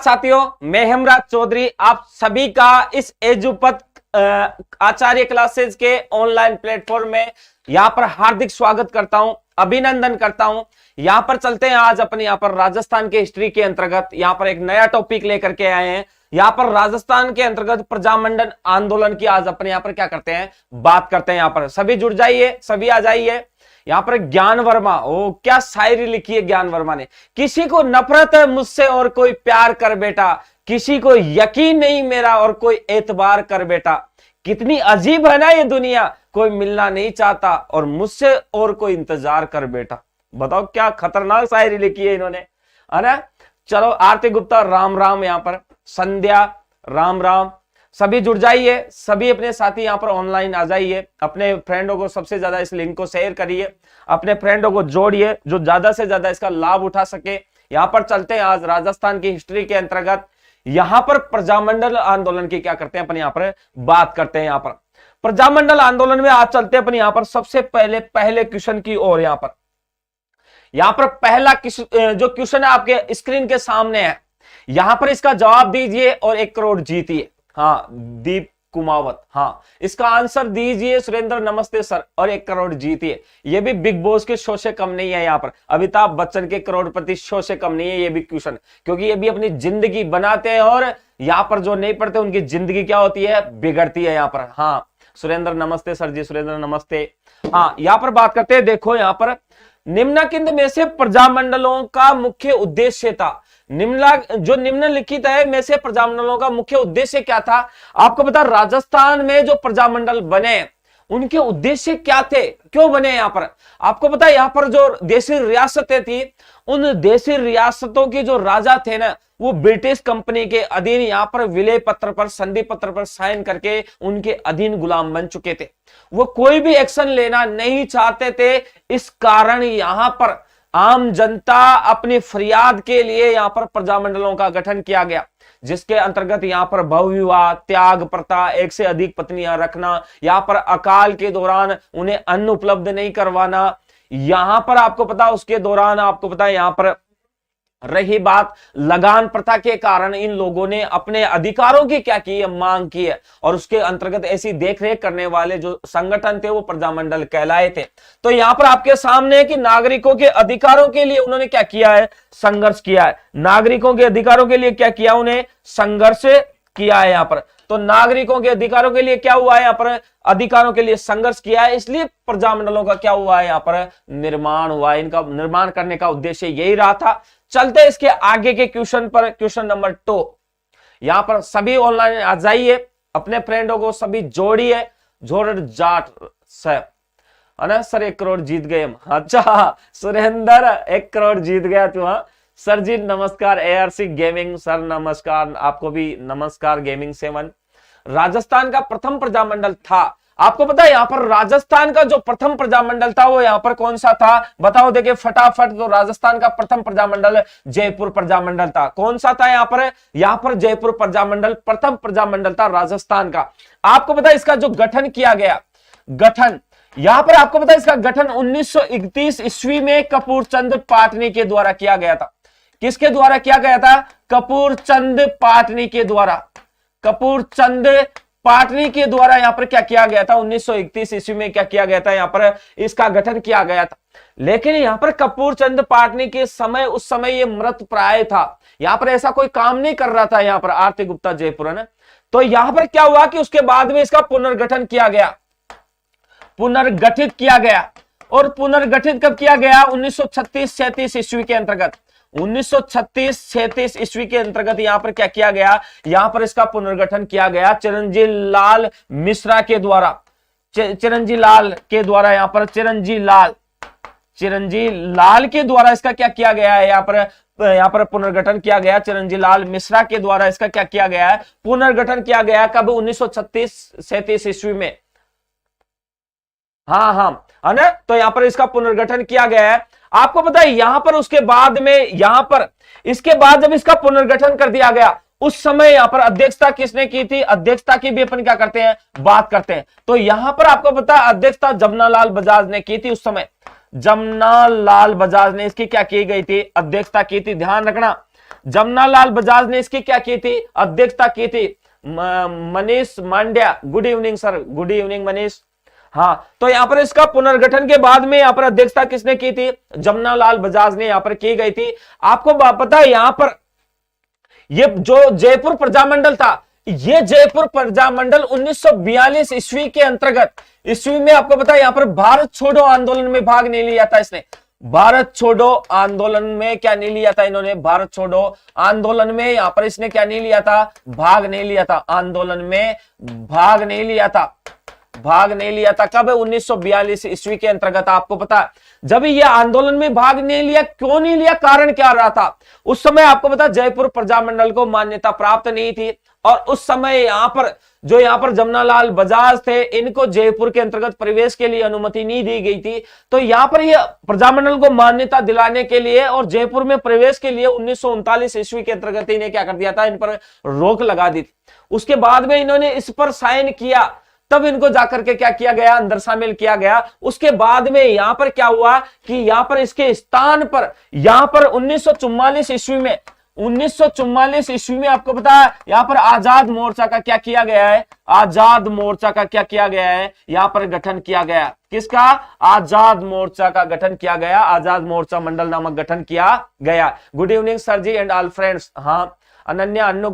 साथियों, मैं हेमराज चौधरी आप सभी का इस एजुपथ आचार्य क्लासेस के ऑनलाइन प्लेटफॉर्म में यहां पर हार्दिक स्वागत करता हूं, अभिनंदन करता हूं। यहां पर चलते हैं आज अपन यहां पर राजस्थान के हिस्ट्री के अंतर्गत यहां पर एक नया टॉपिक लेकर के आए हैं। यहां पर राजस्थान के अंतर्गत प्रजामंडल आंदोलन की आज अपन यहां पर क्या करते हैं, बात करते हैं। यहां पर सभी जुड़ जाइए, सभी आ जाइए। यहां पर ज्ञान वर्मा, ओ क्या शायरी लिखी है ज्ञान वर्मा ने। किसी को नफरत है मुझसे और कोई प्यार कर बेटा, किसी को यकीन नहीं मेरा और कोई एतबार कर बेटा। कितनी अजीब है ना ये दुनिया, कोई मिलना नहीं चाहता और मुझसे और कोई इंतजार कर बेटा। बताओ क्या खतरनाक शायरी लिखी है इन्होंने, है ना। चलो आरती गुप्ता राम राम, यहां पर संध्या राम राम। सभी जुड़ जाइए, सभी अपने साथी यहां पर ऑनलाइन आ जाइए। अपने फ्रेंडों को सबसे ज्यादा इस लिंक को शेयर करिए, अपने फ्रेंडों को जोड़िए जो ज्यादा से ज्यादा इसका लाभ उठा सके। यहां पर चलते हैं आज राजस्थान की हिस्ट्री के अंतर्गत यहां पर प्रजामंडल आंदोलन की क्या करते हैं अपन यहां पर बात करते हैं। यहां पर प्रजामंडल आंदोलन में आज चलते हैं अपन यहां पर सबसे पहले क्वेश्चन की ओर। यहां पर पहला जो क्वेश्चन है आपके स्क्रीन के सामने है, यहां पर इसका जवाब दीजिए और 1 करोड़ जीतिए। हाँ दीप कुमावत, हाँ इसका आंसर दीजिए सुरेंद्र नमस्ते सर और 1 करोड़ जीतिए। ये भी बिग बॉस के शो से कम नहीं है, यहाँ पर अमिताभ बच्चन के करोड़पति शो से कम नहीं है ये भी क्वेश्चन, क्योंकि ये भी अपनी जिंदगी बनाते हैं और यहाँ पर जो नहीं पढ़ते उनकी जिंदगी क्या होती है, बिगड़ती है यहाँ पर। हाँ सुरेंद्र नमस्ते सर जी, सुरेंद्र नमस्ते। हाँ यहाँ पर बात करते हैं, देखो यहाँ पर निम्नलिखित में से प्रजामंडलों का मुख्य उद्देश्य था। निम्नलिखित है में से प्रजामंडलों का मुख्य उद्देश्य क्या था। आपको पता राजस्थान में जो प्रजामंडल बने उनके उद्देश्य क्या थे, क्यों बने। यहाँ पर आपको पता है यहाँ पर जो देशी रियासतें थी, उन देशी रियासतों के जो राजा थे ना, वो ब्रिटिश कंपनी के अधीन यहाँ पर विलय पत्र पर, संधि पत्र पर साइन करके उनके अधीन गुलाम बन चुके थे। वो कोई भी एक्शन लेना नहीं चाहते थे। इस कारण यहाँ पर आम जनता अपनी फरियाद के लिए यहाँ पर प्रजामंडलों का गठन किया गया, जिसके अंतर्गत यहाँ पर बहुविवाह, त्याग प्रथा, एक से अधिक पत्नियां रखना, यहाँ पर अकाल के दौरान उन्हें अन्न उपलब्ध नहीं करवाना, यहाँ पर आपको पता उसके दौरान आपको पता है यहाँ पर रही बात लगान प्रथा के कारण इन लोगों ने अपने अधिकारों की क्या की है, मांग की है। और उसके अंतर्गत ऐसी देखरेख करने वाले जो संगठन थे वो प्रजामंडल कहलाए थे। तो यहां पर आपके सामने है कि नागरिकों के अधिकारों के लिए उन्होंने क्या किया है, संघर्ष किया है। नागरिकों के अधिकारों के लिए क्या किया, उन्हें संघर्ष किया है। यहाँ पर तो नागरिकों के अधिकारों के लिए क्या हुआ है, यहाँ पर अधिकारों के लिए संघर्ष किया है, इसलिए प्रजामंडलों का क्या हुआ है, यहाँ पर निर्माण हुआ है। इनका निर्माण करने का उद्देश्य यही रहा था। चलते हैं इसके आगे के क्वेश्चन पर, क्वेश्चन नंबर 2। यहां पर सभी ऑनलाइन आ जाइए, अपने फ्रेंडों को सभी जोड़िए। जोड़ जाट सर, है ना सर, 1 करोड़ जीत गए हम। अच्छा सुरेंद्र 1 करोड़ जीत गया तू। हाँ सर जी नमस्कार। ARC गेमिंग सर नमस्कार, आपको भी नमस्कार। गेमिंग 7 राजस्थान का प्रथम प्रजामंडल था। आपको पता है यहाँ पर राजस्थान का जो प्रथम प्रजामंडल था वो यहाँ पर कौन सा था, बताओ। देखिए फटाफट, तो राजस्थान का प्रथम प्रजामंडल जयपुर प्रजामंडल था। कौन सा था यहाँ पर जयपुर प्रजामंडल प्रथम प्रजामंडल था राजस्थान का। आपको पता है इसका जो गठन किया गया, गठन यहाँ पर आपको पता है इसका गठन 1931 ईस्वी में कपूर चंद पाटनी के द्वारा किया गया था। किसके द्वारा किया गया था, कपूर चंद पाटनी के द्वारा। कपूर चंद पाटनी के द्वारा यहाँ पर क्या किया गया था, 1931 ईस्वी में क्या किया गया था, यहाँ पर इसका गठन किया गया था। लेकिन यहाँ पर कपूर चंद पाटनी के समय, उस समय ये मृत प्राय था, यहाँ पर ऐसा कोई काम नहीं कर रहा था। यहाँ पर आरती गुप्ता जयपुर है ना। तो यहाँ पर क्या हुआ कि उसके बाद में इसका पुनर्गठन किया गया, पुनर्गठित किया गया। और पुनर्गठित कब किया गया, 1936-37 ईस्वी के अंतर्गत। 1936-37 ईस्वी के अंतर्गत यहां पर क्या किया गया, यहां पर इसका पुनर्गठन किया गया चिरंजी लाल मिश्रा के द्वारा। चिरंजी लाल के द्वारा यहां पर चिरंजी लाल के द्वारा इसका क्या किया गया है, यहां पर पुनर्गठन किया गया। चिरंजी लाल मिश्रा के द्वारा इसका क्या किया गया है, पुनर्गठन किया गया। कब, 1936-37 ईस्वी में। हाँ है ना। तो यहां पर इसका पुनर्गठन किया गया है। आपको पता है यहां पर उसके बाद में, यहां पर इसके बाद जब इसका पुनर्गठन कर दिया गया, उस समय यहां पर अध्यक्षता किसने की थी, अध्यक्षता की भी अपन क्या करते हैं, बात करते हैं। तो यहां पर आपको पता है अध्यक्षता जमनालाल बजाज ने की थी। उस समय जमनालाल बजाज ने इसकी क्या की गई थी, अध्यक्षता की थी। ध्यान रखना जमनालाल बजाज ने इसकी क्या की थी, अध्यक्षता की थी। Manish Mandya, good evening sir, good evening Manish. हाँ, तो यहां पर इसका पुनर्गठन के बाद में यहां पर अध्यक्षता किसने की थी, जमनालाल बजाज ने यहां पर की गई थी। आपको पता है यहां पर ये जो जयपुर प्रजामंडल था, ये जयपुर प्रजामंडल 1942 ईस्वी के अंतर्गत, ईस्वी में आपको पता है यहां पर भारत छोड़ो आंदोलन में भाग नहीं लिया था इसने। भारत छोड़ो आंदोलन में क्या नहीं लिया था इन्होंने, भारत छोड़ो आंदोलन में यहां पर इसने क्या नहीं लिया था, भाग नहीं लिया था, आंदोलन में भाग नहीं लिया था, भाग नहीं लिया था। कब, 1942 ईस्वी के अंतर्गत। आपको पता है जब ये आंदोलन में भाग नहीं लिया, क्यों नहीं लिया, कारण क्या रहा था, उस समय आपको पता जयपुर प्रजामंडल को मान्यता प्राप्त नहीं थी, और उस समय यहां पर जमनालाल बजाज थे, इनको जयपुर के अंतर्गत प्रवेश के लिए अनुमति नहीं दी गई थी। तो यहां पर यह प्रजामंडल को मान्यता दिलाने के लिए और जयपुर में प्रवेश के लिए 1939 ईस्वी के अंतर्गत इन्हें क्या कर दिया था, इन पर रोक लगा दी थी। उसके बाद में इन्होंने इस पर साइन किया, तब इनको जाकर के क्या किया गया, अंदर शामिल किया गया। उसके बाद में यहां पर क्या हुआ कि यहां पर इसके स्थान पर यहां पर 1944 ईस्वी में, 1944 ईस्वी में आपको पता है यहां पर आजाद मोर्चा का क्या किया गया है, आजाद मोर्चा का क्या किया गया है, यहां पर गठन किया गया। किसका, आजाद मोर्चा का गठन किया गया, आजाद मोर्चा मंडल नामक गठन किया गया। Good evening sir ji and all friends. हाँ, अनन्या अन्नू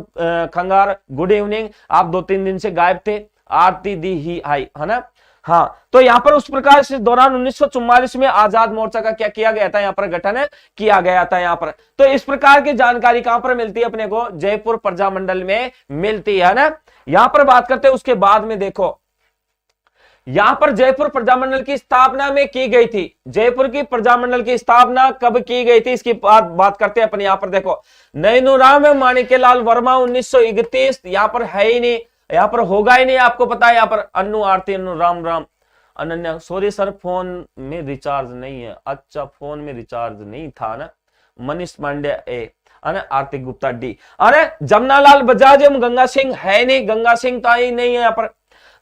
खंगार, गुड इवनिंग। आप 2-3 दिन से गायब थे, आरती दी ही आई, है ना। हाँ, तो यहां पर उस प्रकार से दौरान 1944 में आजाद मोर्चा का क्या किया गया था, यहां पर गठन किया गया था यहां पर। तो इस प्रकार की जानकारी कहां पर मिलती है अपने को, जयपुर प्रजामंडल में मिलती है ना। यहां पर बात करते हैं उसके बाद में, देखो यहां पर जयपुर प्रजामंडल की स्थापना में की गई थी, जयपुर की प्रजामंडल की स्थापना कब की गई थी, इसकी बात करते हैं अपन। यहां पर देखो नैनूराम माणिक्यलाल वर्मा 1931, यहां पर है ही नहीं, यहां पर होगा ही नहीं, आपको पता है। यहां पर Annu Aarti, Annu Ram Ram, Ananya sorry sir phone में रिचार्ज नहीं है। अच्छा, फोन में रिचार्ज नहीं था ना। मनीष पांडे ए, अरे आर्थिक गुप्ता डी, अरे जमनालाल बजाज एवं गंगा सिंह है नहीं, गंगा सिंह तो ही नहीं है यहाँ पर।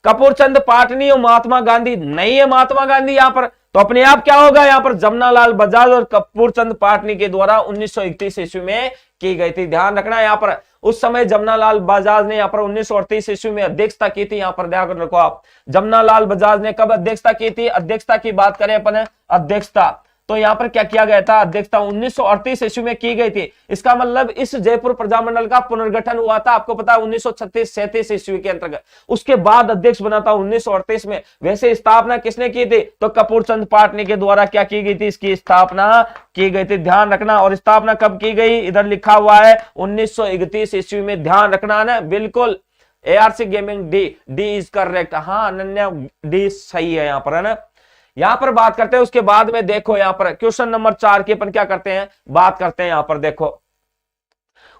कपूर चंद पाटनी और महात्मा गांधी नहीं है, महात्मा गांधी यहाँ पर। तो अपने आप क्या होगा, यहाँ पर जमनालाल बजाज और कपूर चंद पाटनी के द्वारा 1931 ईस्वी में की गई थी। ध्यान रखना यहाँ पर उस समय जमनालाल बजाज ने यहाँ पर 1938 ईस्वी में अध्यक्षता की थी। यहाँ पर ध्यान रखो आप, जमनालाल बजाज ने कब अध्यक्षता की थी, अध्यक्षता की बात करें अपन, अध्यक्षता तो यहाँ पर क्या किया गया था, अध्यक्षता 1938 ईस्वी में की गई थी। इसका मतलब इस जयपुर प्रजामंडल का पुनर्गठन हुआ था, आपको पता है 1936-37 ईस्वी के अंतर्गत। उसके बाद अध्यक्ष बना था 1938 में। वैसे स्थापना किसने की थी, तो कपूर चंद पाटनी के द्वारा क्या की गई थी, इसकी स्थापना की गई थी। ध्यान रखना, और स्थापना कब की गई, इधर लिखा हुआ है 1931 ईस्वी में। ध्यान रखना ना, बिल्कुल ARC gaming D is correct. हाँ अनन्या, डी सही है यहाँ पर, है ना। यहां पर बात करते हैं उसके बाद में, देखो यहां पर क्वेश्चन नंबर 4 की अपन क्या करते हैं, बात करते हैं। यहां पर देखो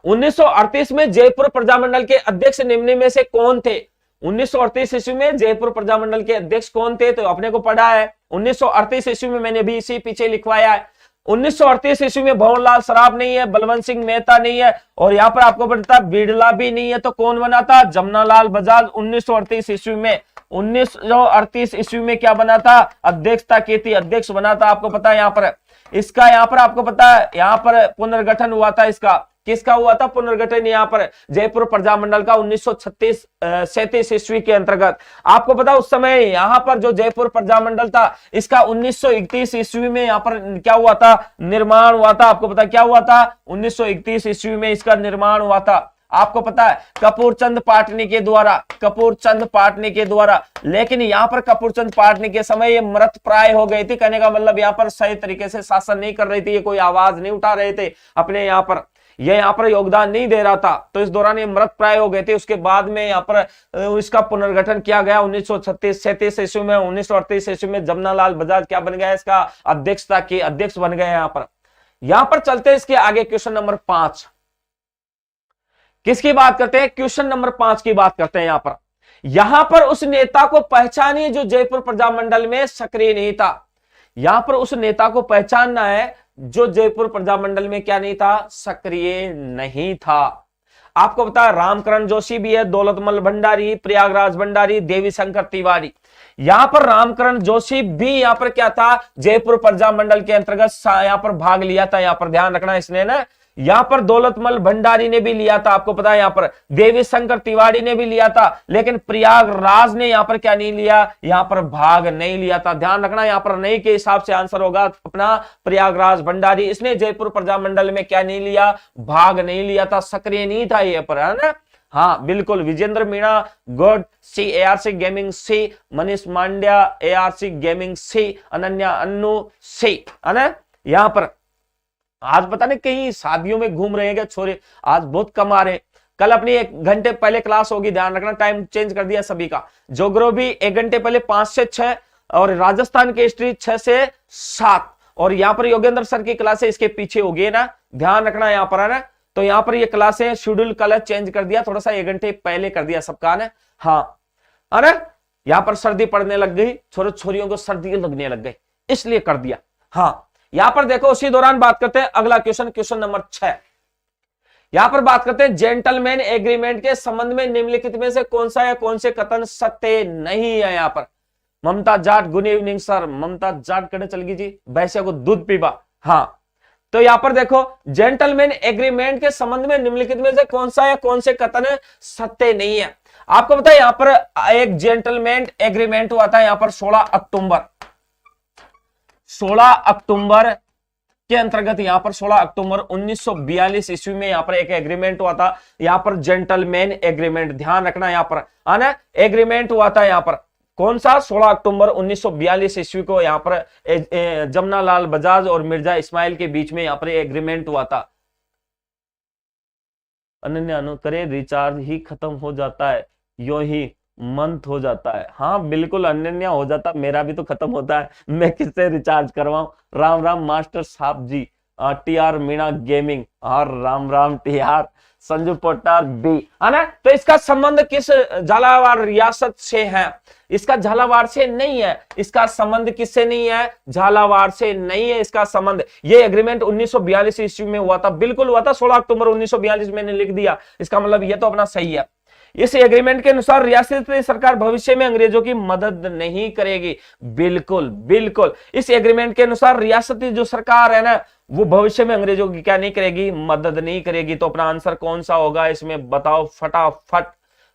1938 में जयपुर प्रजामंडल के अध्यक्ष निम्न में से कौन थे। 1938 ईस्वी में जयपुर प्रजामंडल के अध्यक्ष कौन थे, तो अपने को पढ़ा है 1938 ईस्वी में, मैंने भी इसी पीछे लिखवाया है। 1938 ईस्वी में भंवरलाल सराफ नहीं है, बलवंत सिंह मेहता नहीं है, और यहाँ पर आपको पता है बिड़ला भी नहीं है। तो कौन बना था, जमनालाल बजाज 1938 ईस्वी में। 1938 ईस्वी में क्या बना था, अध्यक्षता की थी, अध्यक्ष बना था। आपको पता है यहाँ पर इसका, यहाँ पर आपको पता है यहाँ पर पुनर्गठन हुआ था इसका, किसका हुआ था पुनर्गठन, यहाँ पर जयपुर प्रजामंडल का 1937 ईस्वी के अंतर्गत। आपको पता उस समय यहाँ पर जो जयपुर प्रजामंडल था इसका 1931 ईस्वी में यहाँ पर क्या हुआ था, निर्माण हुआ था। आपको पता क्या हुआ था, 1931 ईस्वी में इसका निर्माण हुआ था। आपको पता है कपूर चंद पाटनी के द्वारा, कपूर चंद पाटनी के द्वारा। लेकिन यहाँ पर कपूर चंद पाटनी के समय ये मृत प्राय हो गई थी, कहने का मतलब यहाँ पर सही तरीके से शासन नहीं कर रही थी, ये कोई आवाज नहीं उठा रहे थे अपने यहाँ पर, ये यहाँ पर योगदान नहीं दे रहा था। तो इस दौरान ये मृत प्राय हो गए थे। उसके बाद में यहाँ पर इसका पुनर्गठन किया गया 1937 ईस्वी में। 1938 ईस्वी में जमनालाल बजाज क्या बन गया, इसका अध्यक्षता की अध्यक्ष बन गए। यहाँ पर चलते इसके आगे क्वेश्चन नंबर 5 किसकी बात करते हैं, क्वेश्चन नंबर 5 की बात करते हैं। यहां पर उस नेता को पहचानिए जो जयपुर प्रजामंडल में सक्रिय नहीं था। यहां पर उस नेता को पहचानना है जो जयपुर प्रजामंडल में क्या नहीं था, सक्रिय नहीं था। आपको पता है रामकरण जोशी भी है, दौलतमल भंडारी, प्रयागराज भंडारी, देवी शंकर तिवारी। यहां पर रामकरण जोशी भी यहां पर क्या था, जयपुर प्रजामंडल के अंतर्गत यहां पर भाग लिया था। यहां पर ध्यान रखना इसने ना, यहां पर दौलतमल भंडारी ने भी लिया था, आपको पता है यहां पर देवी शंकर तिवारी ने भी लिया था, लेकिन प्रयागराज ने यहां पर क्या नहीं लिया, यहां पर भाग नहीं लिया था। ध्यान रखना यहां पर नहीं के हिसाब से आंसर होगा अपना प्रयागराज भंडारी। इसने जयपुर प्रजामंडल में क्या नहीं लिया, भाग नहीं लिया था, सक्रिय नहीं था ये पर, है ना। हाँ बिल्कुल, विजेंद्र मीणा गुड, सी ARC गेमिंग सी, मनीष मांड्या ARC गेमिंग सी, अनन्या अन्नू सी, है ना। यहां पर आज पता नहीं कहीं शादियों में घूम रहे हैं क्या छोरे, आज बहुत कम आ रहे हैं। कल अपनी 1 घंटे पहले क्लास होगी, ध्यान रखना, टाइम चेंज कर दिया सभी का। ज्योग्राफी 1 घंटे पहले 5 से 6, और राजस्थान की हिस्ट्री 6 से 7, और यहाँ पर योगेंद्र सर की क्लास है इसके पीछे होगी ना, ध्यान रखना यहाँ पर, है ना। तो यहाँ पर ये क्लासें शेड्यूल कलर चेंज कर दिया, थोड़ा सा 1 घंटे पहले कर दिया सबका ने, हाँ, है ना। यहाँ पर सर्दी पड़ने लग गई, छोरे छोरियों को सर्दी लगने लग गई, इसलिए कर दिया। हाँ यहां पर देखो, उसी दौरान बात करते हैं अगला क्वेश्चन, क्वेश्चन नंबर 6। यहां पर बात करते हैं जेंटलमैन एग्रीमेंट के संबंध में निम्नलिखित में से कौन सा या कौन से कथन सत्य नहीं है। यहां पर ममता जाट, गुड इवनिंग सर, ममता जाट कड़े चल गई जी, भैंसे को दूध पीबा। हाँ तो यहां पर देखो, जेंटलमैन एग्रीमेंट के संबंध में निम्नलिखित में से कौन सा या कौन से कथन सत्य नहीं है। आपको पता है यहां पर एक जेंटलमैन एग्रीमेंट हुआ था, यहां पर 16 अक्टूबर के अंतर्गत, यहां पर 16 अक्टूबर 1942 ईस्वी में यहां पर एक एग्रीमेंट हुआ था, यहां पर जेंटलमैन एग्रीमेंट, ध्यान रखना यहां पर, आना एग्रीमेंट हुआ था यहां पर, कौन सा, 16 अक्टूबर 1942 ईस्वी को यहां पर जमनालाल बजाज और मिर्जा इस्माइल के बीच में यहां पर एग्रीमेंट हुआ था। अनन्या अनु करे रिचार्ज ही खत्म हो जाता है, यो ही मंथ हो जाता है। हाँ बिल्कुल अनन्या, हो जाता, मेरा भी तो खत्म होता है, मैं किससे रिचार्ज करवाऊं। राम राम मास्टर साहब जी, TR मीणा गेमिंग, और राम राम TR संजू पोटार बी, है ना। तो इसका संबंध किस झालावाड़ रियासत से है, इसका झालावाड़ से नहीं है, इसका संबंध किससे नहीं है, झालावाड़ से नहीं है इसका संबंध। ये एग्रीमेंट 1942 ईस्वी में हुआ था, बिल्कुल हुआ था, 16 अक्टूबर 1942 मैंने लिख दिया, इसका मतलब ये तो अपना सही है। इस एग्रीमेंट के अनुसार रियासती सरकार भविष्य में अंग्रेजों की मदद नहीं करेगी, बिल्कुल बिल्कुल। इस एग्रीमेंट के अनुसार रियासती जो सरकार है ना, वो भविष्य में अंग्रेजों की क्या नहीं करेगी, मदद नहीं करेगी। तो अपना आंसर कौन सा होगा इसमें, बताओ फटाफट,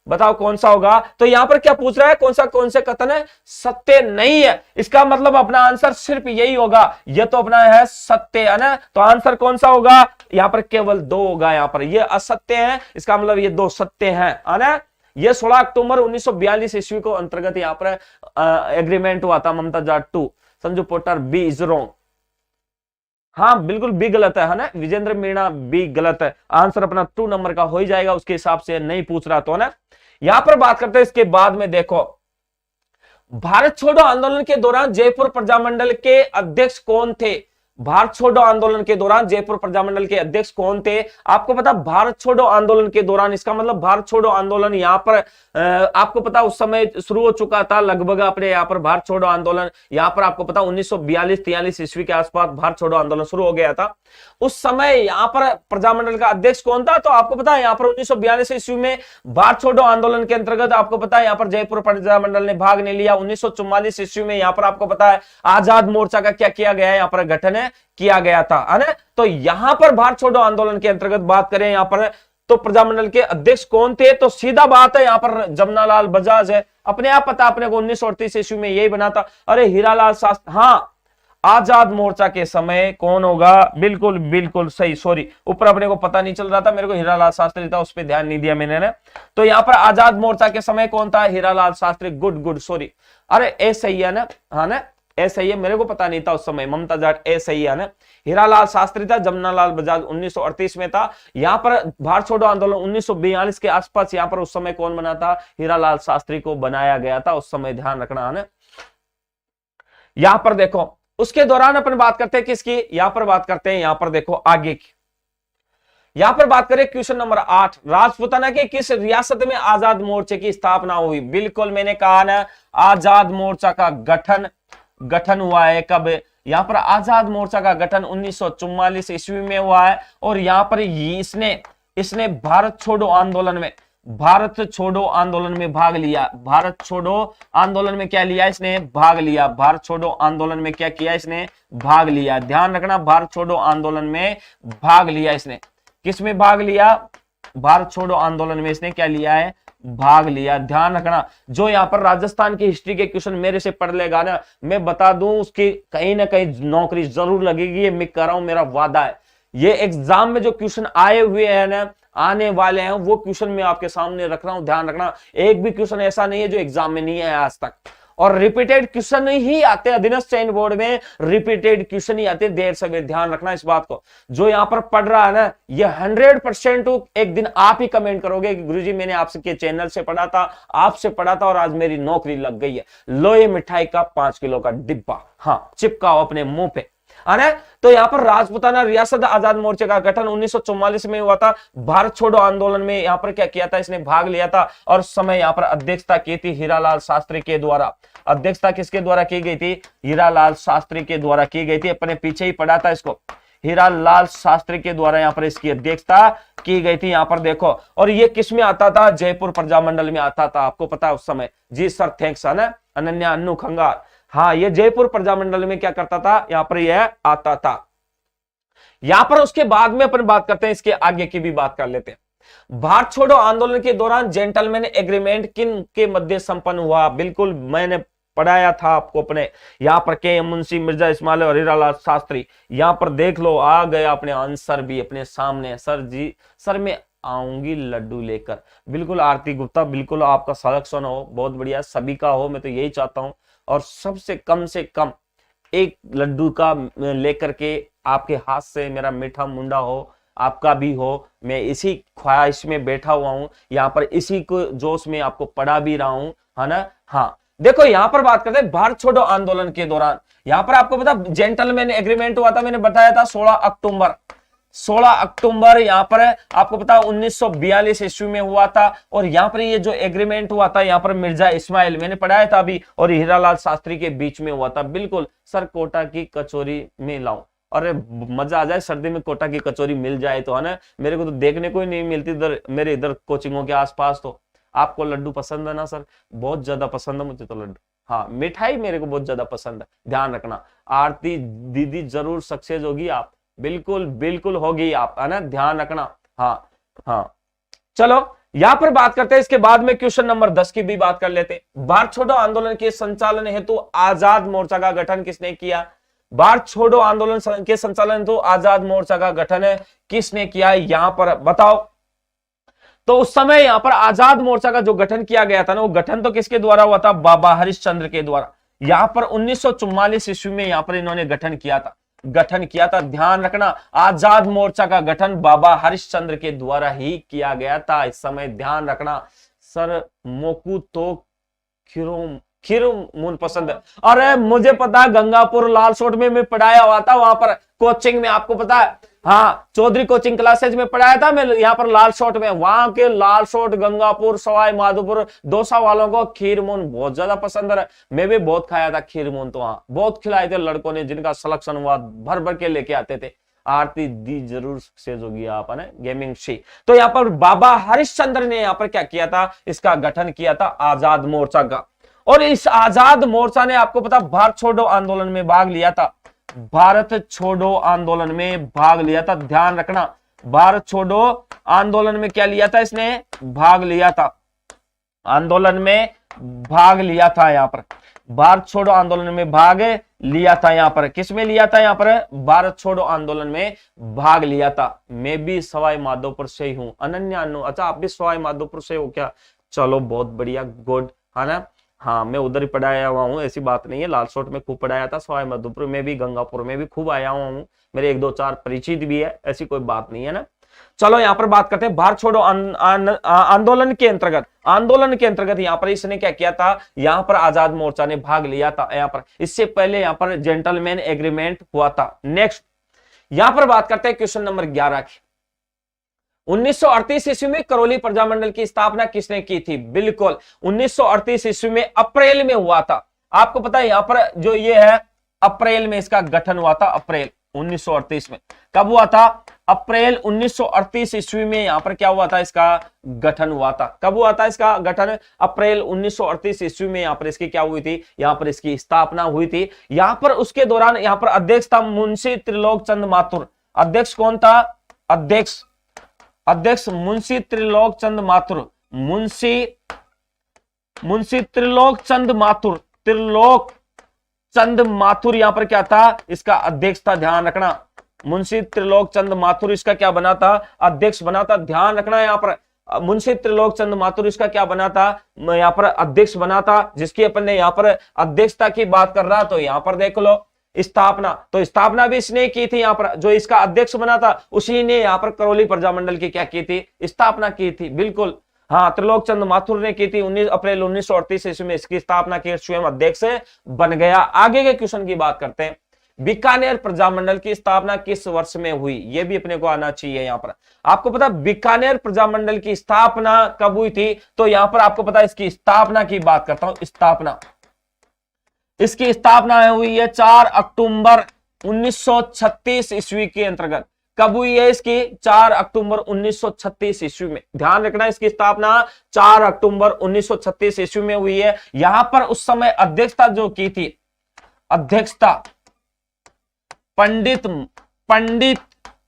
बताओ कौन सा होगा। तो यहां पर क्या पूछ रहा है, कौन से कथन है सत्य नहीं है, इसका मतलब अपना आंसर सिर्फ यही होगा, ये तो अपना है सत्य, है ना। तो आंसर कौन सा होगा, यहां पर केवल 2 होगा, यहां पर ये असत्य है, इसका मतलब ये 2 सत्य है, है ना। ये 16 अक्टूबर 1942 ईस्वी को अंतर्गत यहां पर एग्रीमेंट हुआ था। Mamata Jat 2, Sanju Potter B is wrong, हाँ बिल्कुल बी गलत है ना। विजेंद्र मीणा बी गलत है, आंसर अपना 2 नंबर का हो ही जाएगा, उसके हिसाब से नहीं पूछ रहा तो ना। यहां पर बात करते हैं इसके बाद में, देखो भारत छोड़ो आंदोलन के दौरान जयपुर प्रजामंडल के अध्यक्ष कौन थे। भारत छोड़ो आंदोलन के दौरान जयपुर प्रजामंडल के अध्यक्ष कौन थे, आपको पता, भारत छोड़ो आंदोलन के दौरान, इसका मतलब भारत छोड़ो आंदोलन यहां पर आपको पता उस समय शुरू हो चुका था लगभग अपने यहां पर भारत छोड़ो आंदोलन, यहां पर आपको पता 1942-43 ईस्वी के आसपास भारत छोड़ो आंदोलन शुरू हो गया था। उस समय यहां पर प्रजामंडल का अध्यक्ष कौन था, तो आपको पता है यहां पर 1942 ईस्वी में भारत छोड़ो आंदोलन के अंतर्गत आपको पता है यहां पर जयपुर प्रजामंडल ने भाग नहीं लिया। 1944 ईस्वी में यहां पर आपको पता है आजाद मोर्चा का क्या किया गया है, यहां पर गठन किया गया था, है ना। तो यहां पर भारत छोड़ो आंदोलन के अंतर्गत बात करें यहां पर, तो प्रजामंडल के अध्यक्ष कौन थे, तो सीधा बात है यहां पर जमनालाल बजाज है, अपने आप पता अपने को 1938 ईस्वी में यही बना था। अरे हीरालाल शास्त्री, हाँ आजाद मोर्चा के समय कौन होगा, बिल्कुल बिल्कुल सही, सॉरी ऊपर अपने को पता नहीं चल रहा था, मेरे को हीरालाल शास्त्री था, उस पर ध्यान नहीं दिया मैंने ना। तो यहां पर आजाद मोर्चा के समय कौन था, हीरालाल शास्त्री, गुड सॉरी, अरे ए सही है ना, हाँ ना ए सही है, मेरे को पता नहीं था उस समय, ममता जाट ए सही है ना। हीरालाल शास्त्री था, जमनालाल बजाज 1938 में था। यहां पर भारत छोड़ो आंदोलन 1942 के आसपास यहां पर उस समय कौन बना था, हीरालाल शास्त्री को बनाया गया था उस समय, ध्यान रखना है ना। यहां पर देखो उसके दौरान अपन बात करते हैं किसकी, यहां पर बात करते हैं यहां पर देखो आगे की, यहां पर बात करें क्वेश्चन नंबर 8, राजपूताना के किस रियासत में आजाद मोर्चे की स्थापना हुई। बिल्कुल मैंने कहा ना, आजाद मोर्चा का गठन हुआ है कब, यहां पर आजाद मोर्चा का गठन 1944 ईस्वी में हुआ है। और यहां पर इसने भारत छोड़ो आंदोलन में भाग लिया। भारत छोड़ो आंदोलन में क्या लिया इसने, भाग लिया। भारत छोड़ो आंदोलन में क्या किया इसने, भाग लिया। ध्यान रखना, भारत छोड़ो आंदोलन में भाग लिया इसने। किसमें भाग लिया? भारत छोड़ो आंदोलन में इसने क्या लिया है? भाग लिया। ध्यान रखना, जो यहाँ पर राजस्थान की हिस्ट्री के क्वेश्चन मेरे से पढ़ लेगा ना, मैं बता दूं उसकी कहीं ना कहीं नौकरी जरूर लगेगी, ये मैं कर रहा हूं, मेरा वादा है। ये एग्जाम में जो क्वेश्चन आए हुए हैं ना, आने वाले हैं, वो क्वेश्चन मैं आपके सामने रख रहा हूं। ध्यान रखना, एक भी क्वेश्चन ऐसा नहीं है जो एग्जाम में नहीं है आज तक, और रिपीटेड क्वेश्चन ही आते हैं। अधीनस्थ चयन बोर्ड में रिपीटेड क्वेश्चन ही आते हैं देर सवेर। ध्यान रखना इस बात को, जो यहां पर पढ़ रहा है ना, ये 100% एक दिन आप ही कमेंट करोगे कि गुरुजी मैंने आपके चैनल से पढ़ा था, आपसे पढ़ा था और आज मेरी नौकरी लग गई है। लो ये मिठाई का 5 किलो का डिब्बा, हाँ चिपकाओ अपने मुंह पे, है ना। तो यहां पर राजपूताना रियासत आजाद मोर्चे का गठन 1944 में हुआ था। भारत छोड़ो आंदोलन में यहां पर क्या किया था, इसने भाग लिया था, और समय यहां पर अध्यक्षता की थी हीरालाल शास्त्री के द्वारा। अध्यक्षता किसके द्वारा की गई थी? हीरालाल शास्त्री के द्वारा की गई थी। अपने पीछे ही पढ़ा था इसको, हीरालाल शास्त्री के द्वारा यहां पर इसकी अध्यक्षता की गई थी। यहां पर देखो, और ये किस में आता था? जयपुर प्रजामंडल में आता था, आपको पता है उस समय। जी सर, थैंक्स, है ना अनन्या अन्नू खंगार। हाँ, ये जयपुर प्रजामंडल में क्या करता था? यहां पर यह आता था। यहां पर उसके बाद में अपन बात करते हैं, इसके आगे की भी बात कर लेते हैं। भारत छोड़ो आंदोलन के दौरान जेंटलमैन एग्रीमेंट किन के मध्य संपन्न हुआ? बिल्कुल मैंने पढ़ाया था आपको अपने, यहां पर के एम मुंशी, मिर्जा इस्माइल और हीरालाल शास्त्री। यहां पर देख लो, आ गया अपने आंसर भी अपने सामने। सर जी, सर मैं आऊंगी लड्डू लेकर। बिल्कुल आरती गुप्ता, बिल्कुल आपका सिलेक्शन हो, बहुत बढ़िया, सभी का हो, मैं तो यही चाहता हूं। और सबसे कम से कम एक लड्डू का लेकर के आपके हाथ से मेरा मीठा मुंडा हो, आपका भी हो। मैं इसी ख्वाहिश में बैठा हुआ हूं, यहाँ पर इसी को जोश में आपको पढ़ा भी रहा हूं, है ना। हाँ देखो, यहां पर बात करते हैं भारत छोड़ो आंदोलन के दौरान। यहां पर आपको पता जेंटलमैन एग्रीमेंट हुआ था, मैंने बताया था 16 अक्टूबर यहां पर आपको पता 1942 ईस्वी में हुआ था। और यहां पर ये जो एग्रीमेंट हुआ था, यहां पर मिर्जा इस्माइल, मैंने पढ़ाया था अभी, और हीरालाल शास्त्री के बीच में हुआ था। बिल्कुल सर, कोटा की कचौरी में लाऊं, अरे मजा आ जाए, सर्दी में कोटा की कचौरी मिल जाए तो, है ना। मेरे को तो देखने को ही नहीं मिलती इधर, मेरे इधर कोचिंगों के आसपास। तो आपको लड्डू पसंद है ना सर? बहुत ज्यादा पसंद है मुझे तो लड्डू। हाँ, मिठाई मेरे को बहुत ज्यादा पसंद है। ध्यान रखना, आरती दीदी जरूर सक्सेस होगी आप, बिल्कुल बिल्कुल होगी आप, है ना, ध्यान रखना। हाँ हाँ, चलो यहां पर बात करते हैं। इसके बाद में क्वेश्चन नंबर 10 की भी बात कर लेते हैं। भारत छोड़ो आंदोलन के संचालन हेतु आजाद मोर्चा का गठन किसने किया? भारत छोड़ो आंदोलन के संचालन हेतु आजाद मोर्चा का गठन किसने किया? यहां पर बताओ। तो उस समय यहां पर आजाद मोर्चा का जो गठन किया गया था ना, वो गठन तो किसके द्वारा हुआ था? बाबा हरिश्चंद्र के द्वारा। यहां पर 1944 ईस्वी में यहां पर इन्होंने गठन किया था। ध्यान रखना, आजाद मोर्चा का गठन बाबा हरिश्चंद्र के द्वारा ही किया गया था। इस समय ध्यान रखना। सर मोकू तो खीर मुन पसंद है। अरे मुझे पता है, गंगापुर लालसोट में मैं पढ़ाया हुआ था, वहां पर कोचिंग में, आपको पता है। हाँ, चौधरी कोचिंग क्लासेज में पढ़ाया था मैं, यहाँ पर लालसोट में। वहां के लालसोट, गंगापुर, सवाई माधोपुर दौसा वालों को खीरमोन बहुत ज्यादा पसंद है। मैं भी बहुत खाया था खीरमोन, तो वहां बहुत खिलाए थे लड़कों ने, जिनका सिलेक्शन हुआ भर भर के लेके आते थे। आरती दी जरूर सक्सेस होगी आप, है ना, गेमिंग शी। तो यहाँ पर बाबा हरिश्चंद्र ने यहाँ पर क्या किया था? इसका गठन किया था आजाद मोर्चा का। और इस आजाद मोर्चा ने आपको पता भारत छोड़ो आंदोलन में भाग लिया था। भारत छोड़ो आंदोलन में भाग लिया था। ध्यान रखना, भारत छोड़ो आंदोलन में क्या लिया था? इसने भाग लिया था, आंदोलन में भाग लिया था। यहां पर भारत छोड़ो आंदोलन में भाग लिया था। यहां पर किस में लिया था? यहां पर भारत छोड़ो आंदोलन में भाग लिया था। मैं भी सवाई माधोपुर से ही हूं, अनन्या अन्नू। अच्छा, आप भी सवाई माधोपुर से हो क्या? चलो बहुत बढ़िया, गुड, है ना। हाँ, मैं उधर ही पढ़ाया हुआ हूँ, ऐसी बात नहीं है। लालसोट में खूब पढ़ाया था, सवाई माधोपुर में भी, गंगापुर में भी खूब आया हुआ हूँ। मेरे 1-2-4 परिचित भी है, ऐसी कोई बात नहीं है ना। चलो यहां पर बात करते हैं भारत छोड़ो आंदोलन के अंतर्गत यहां पर इसने क्या किया था? यहां पर आजाद मोर्चा ने भाग लिया था। यहां पर इससे पहले यहां पर जेंटलमैन एग्रीमेंट हुआ था। नेक्स्ट यहां पर बात करते हैं क्वेश्चन नंबर 11 की। 1938 ईस्वी में करौली प्रजामंडल की स्थापना किसने की थी? बिल्कुल 1938 ईस्वी में अप्रैल में हुआ था। आपको पता है यहां पर जो ये है, अप्रैल में इसका गठन हुआ था। अप्रैल 1938 में कब हुआ था? अप्रैल 1938 ईस्वी में यहां पर क्या हुआ था? इसका गठन हुआ था। कब हुआ था इसका गठन? अप्रैल 1938 ईस्वी में यहां पर इसकी क्या हुई थी? यहां पर इसकी स्थापना हुई थी। यहां पर उसके दौरान यहां पर अध्यक्ष था मुंशी त्रिलोक चंद माथुर। अध्यक्ष कौन था? अध्यक्ष अध्यक्ष मुंशी त्रिलोक चंद माथुर, मुंशी त्रिलोक चंद माथुर, त्रिलोक चंद माथुर यहां पर क्या था, इसका अध्यक्ष था, ध्यान रखना। मुंशी त्रिलोक चंद माथुर इसका क्या बना था, अध्यक्ष बना था, ध्यान रखना। यहां पर मुंशी त्रिलोक चंद माथुर इसका क्या बना था, यहां पर अध्यक्ष बना था, जिसकी अपन ने यहां पर अध्यक्षता की बात कर रहा, तो यहां पर देख लो स्थापना, तो स्थापना भी इसने की थी। यहाँ पर जो इसका अध्यक्ष बना था उसी ने यहाँ पर करौली प्रजामंडल की क्या की थी, स्थापना की थी। बिल्कुल हाँ, त्रिलोक चंद माथुर ने की थी। 19 अप्रैल 1938 ईस्वी में इसकी स्थापना की, स्वयं अध्यक्ष बन गया। आगे के क्वेश्चन की बात करते हैं। बीकानेर प्रजामंडल की स्थापना किस वर्ष में हुई, यह भी अपने को आना चाहिए। यहाँ पर आपको पता बीकानेर प्रजामंडल की स्थापना कब हुई थी, तो यहाँ पर आपको पता इसकी स्थापना की बात करता हूं। स्थापना, इसकी स्थापना हुई है 4 अक्टूबर 1936 ईस्वी के अंतर्गत। कब हुई है इसकी, 4 अक्टूबर 1936 ईस्वी में। ध्यान रखना, इसकी स्थापना 4 अक्टूबर 1936 ईस्वी में हुई है। यहां पर उस समय अध्यक्षता जो की थी, अध्यक्षता पंडित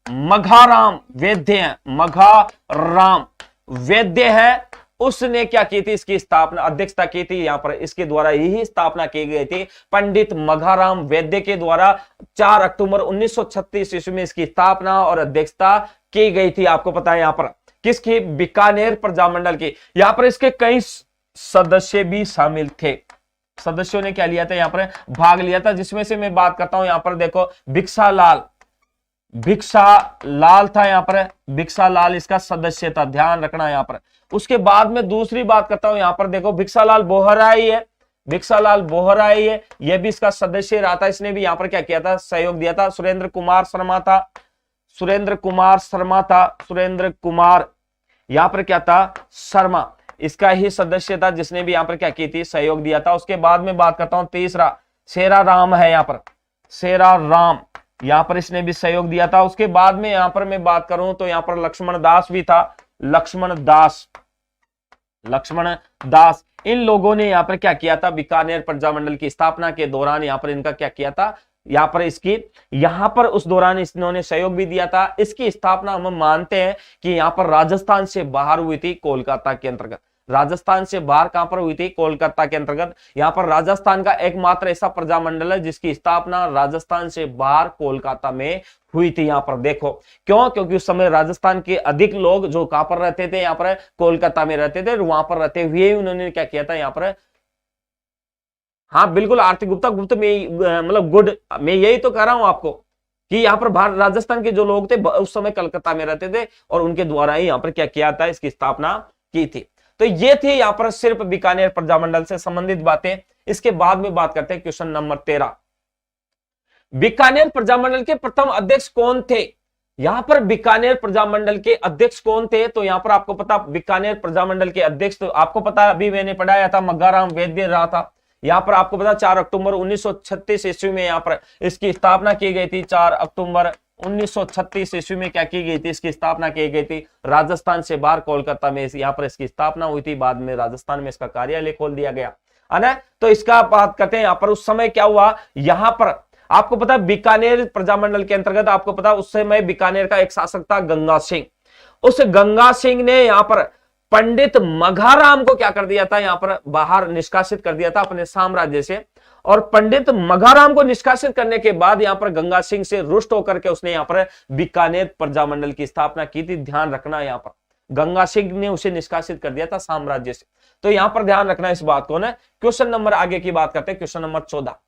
मघाराम वैद्य हैं, मघाराम वैद्य है, उसने क्या की थी, इसकी स्थापना अध्यक्षता की थी। यहां पर इसके द्वारा यही स्थापना की गई थी, पंडित मघाराम वैद्य के द्वारा 4 अक्टूबर 1936 ईस्वी में इसकी स्थापना और अध्यक्षता की गई थी। आपको पता है यहां पर किसकी, बीकानेर प्रजामंडल की। यहां पर इसके कई सदस्य भी शामिल थे, सदस्यों ने क्या लिया था, यहां पर भाग लिया था, जिसमें से मैं बात करता हूं। यहां पर देखो भिक्षालाल था, यहां पर भिक्षालाल इसका सदस्य था, ध्यान रखना यहां पर। उसके बाद में दूसरी बात करता हूं, यहां पर देखो भिक्षालाल बोहराई है, भिक्षालाल बोहराई है, यह भी इसका सदस्य रहा था। इसने भी यहां पर क्या किया था, सहयोग दिया था। सुरेंद्र कुमार यहां पर क्या था, शर्मा, इसका ही सदस्य था, जिसने भी यहां पर क्या की थी, सहयोग दिया था। उसके बाद में बात करता हूं तीसरा, शेरा राम है यहां पर, शेरा राम, यहां पर इसने भी सहयोग दिया था। उसके बाद में यहां पर मैं बात करूं तो यहां पर लक्ष्मण दास भी था, लक्ष्मण दास, इन लोगों ने यहां पर क्या किया था, बीकानेर प्रजामंडल की स्थापना के दौरान यहां पर इनका क्या किया था, यहां पर उस दौरान इन्होंने सहयोग भी दिया था। इसकी स्थापना हम मानते हैं कि यहां पर राजस्थान से बाहर हुई थी, कोलकाता के अंतर्गत। राजस्थान से बाहर कहां पर हुई थी, कोलकाता के अंतर्गत। यहां पर राजस्थान का एकमात्र ऐसा प्रजामंडल है जिसकी स्थापना राजस्थान से बाहर कोलकाता में हुई थी। यहां पर देखो क्यों, क्योंकि उस समय राजस्थान के अधिक लोग जो कहां पर रहते थे, यहां पर कोलकाता में रहते थे। वहां पर रहते हुए उन्होंने क्या किया था, यहां पर हाँ बिल्कुल आर्थिक गुप्त में मतलब गुड, मैं यही तो कह रहा हूं आपको कि यहाँ पर भारत राजस्थान के जो लोग थे उस समय कलकत्ता में रहते थे और उनके द्वारा ही यहाँ पर क्या किया था, इसकी स्थापना की थी। तो ये थी यहाँ पर सिर्फ बीकानेर प्रजामंडल से संबंधित बातें। इसके बाद में बात करते हैं क्वेश्चन नंबर 13। बीकानेर प्रजामंडल के प्रथम अध्यक्ष कौन थे, यहां पर बीकानेर प्रजामंडल के अध्यक्ष कौन थे, तो यहां पर आपको पता बीकानेर प्रजामंडल के अध्यक्ष तो आपको पता अभी मैंने पढ़ाया था, मघाराम वैद्य रहा था। यहां पर आपको पता 4 अक्टूबर 1936 ईस्वी में यहां पर इसकी स्थापना की गई थी। 4 अक्टूबर 1936 ईस्वी में क्या की गई थी, इसकी स्थापना की गई थी। राजस्थान से बाहर कोलकाता में यहां पर इसकी स्थापना हुई थी। बाद में राजस्थान में इसका कार्यालय खोल दिया गया है ना। तो इसका बात करते हैं यहां पर उस समय क्या हुआ। यहां पर आपको पता बीकानेर प्रजामंडल के अंतर्गत आपको पता उस समय बीकानेर का एक शासक था गंगा सिंह। उस गंगा सिंह ने यहां पर पंडित मघाराम को क्या कर दिया था, यहां पर बाहर निष्कासित कर दिया था अपने साम्राज्य से। और पंडित मघाराम को निष्कासित करने के बाद यहां पर गंगा सिंह से रुष्ट होकर के उसने यहां पर बीकानेर प्रजामंडल की स्थापना की थी। ध्यान रखना, यहां पर गंगा सिंह ने उसे निष्कासित कर दिया था साम्राज्य से। तो यहां पर ध्यान रखना इस बात को ना। क्वेश्चन नंबर आगे की बात करते हैं, क्वेश्चन नंबर 14।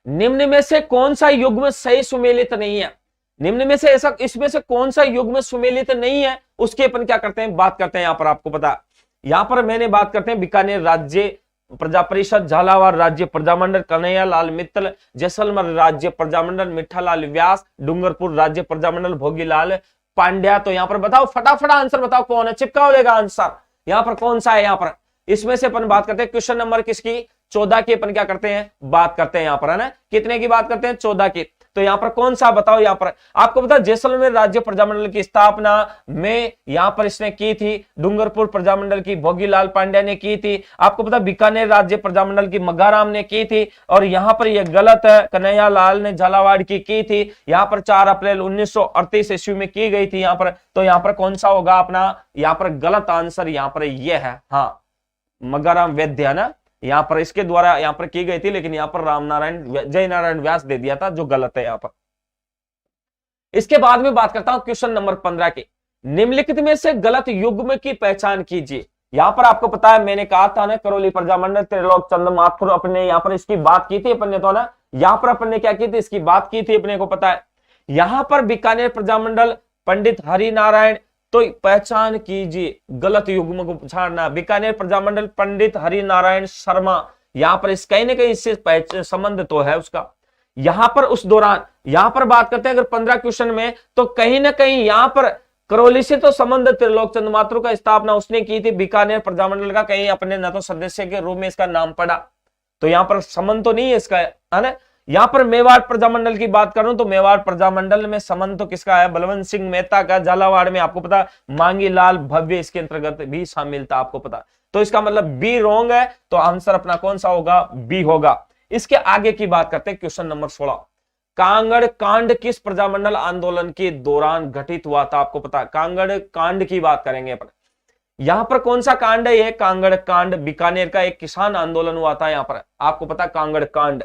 निम्न में से कौन सा युग्म सही सुमेलित नहीं है, निम्न में से ऐसा इसमें से कौन सा युग्म सुमेलित नहीं है, उसके अपन क्या करते हैं, बात करते हैं। यहां पर आपको पता यहां पर मैंने बात करते हैं बीकानेर राज्य प्रजा परिषद, झालावाड़ राज्य प्रजामंडल कन्हैया लाल मित्तल, जैसलमेर राज्य प्रजामंडल मिठालाल व्यास, डूंगरपुर राज्य प्रजामंडल भोगीलाल पांड्या। तो यहां पर बताओ, फटाफट आंसर बताओ कौन है, चिपका लेगा आंसर यहां पर कौन सा है। यहां पर इसमें से अपन बात करते हैं क्वेश्चन नंबर किसकी, 14 की अपन क्या करते हैं, बात करते हैं यहां पर, है ना। कितने की बात करते हैं, 14 की। तो यहाँ पर कौन सा बताओ। यहाँ पर आपको पता जैसलमेर राज्य प्रजामंडल की स्थापना में यहाँ पर इसने की थी, डूंगरपुर प्रजामंडल की भोगीलाल पांड्या ने की थी। आपको पता बीकानेर राज्य प्रजामंडल की मग्गाराम ने की थी, और यहाँ पर यह गलत है, कन्हैया लाल ने झालावाड़ की थी। यहाँ पर 4 अप्रैल 1938 ईस्वी में की गई थी यहाँ पर। तो यहाँ पर कौन सा होगा अपना, यहाँ पर गलत आंसर यहाँ पर यह है, हाँ मग्गाराम वैद्य है ना, यहाँ पर इसके द्वारा यहाँ पर की गई थी, लेकिन यहाँ पर रामनारायण जय नारायण व्यास दे दिया था, जो गलत है यहाँ पर। इसके बाद में बात करता हूं क्वेश्चन नंबर 15 की, निम्नलिखित में से गलत युग्म की पहचान कीजिए। यहाँ पर आपको पता है मैंने कहा था ना, करौली प्रजामंडल त्रिलोक चंद्र माथुर अपने यहाँ पर इसकी बात की थी अपन ने, तो ना यहाँ पर अपन ने क्या की थी, इसकी बात की थी अपने को पता है। यहाँ पर बीकानेर प्रजामंडल पंडित हरिनारायण, तो पहचान कीजिए, गलत युग्म को पछाड़ना। बीकानेर प्रजामंडल पंडित हरिनारायण शर्मा, यहां पर इस कहीं ना कहीं इससे संबंध तो है उसका। यहां पर उस दौरान यहां पर बात करते हैं अगर 15 क्वेश्चन में, तो कहीं ना कहीं यहां पर करौली से तो संबंध त्रिलोक चंद्र माथुर का स्थापना उसने की थी, बीकानेर प्रजामंडल का कहीं अपने न तो सदस्य के रूप में इसका नाम पड़ा, तो यहां पर संबंध तो नहीं है इसका, है ना। यहां पर मेवाड़ प्रजामंडल की बात करूं तो मेवाड़ प्रजामंडल में संबंध तो किसका है, बलवंत सिंह मेहता का। झालावाड़ में आपको पता मांगी लाल भव्य इसके अंतर्गत भी शामिल था, आपको पता। तो इसका मतलब बी रॉन्ग है, तो आंसर अपना कौन सा होगा, बी होगा। इसके आगे की बात करते हैं क्वेश्चन नंबर 16, कांगड़ कांड किस प्रजामंडल आंदोलन के दौरान घटित हुआ था, आपको पता। कांगड़ कांड की बात करेंगे अपन, यहां पर कौन सा कांड है, ये कांगड़ कांड बीकानेर का एक किसान आंदोलन हुआ था यहाँ पर, आपको पता कांगड़ कांड।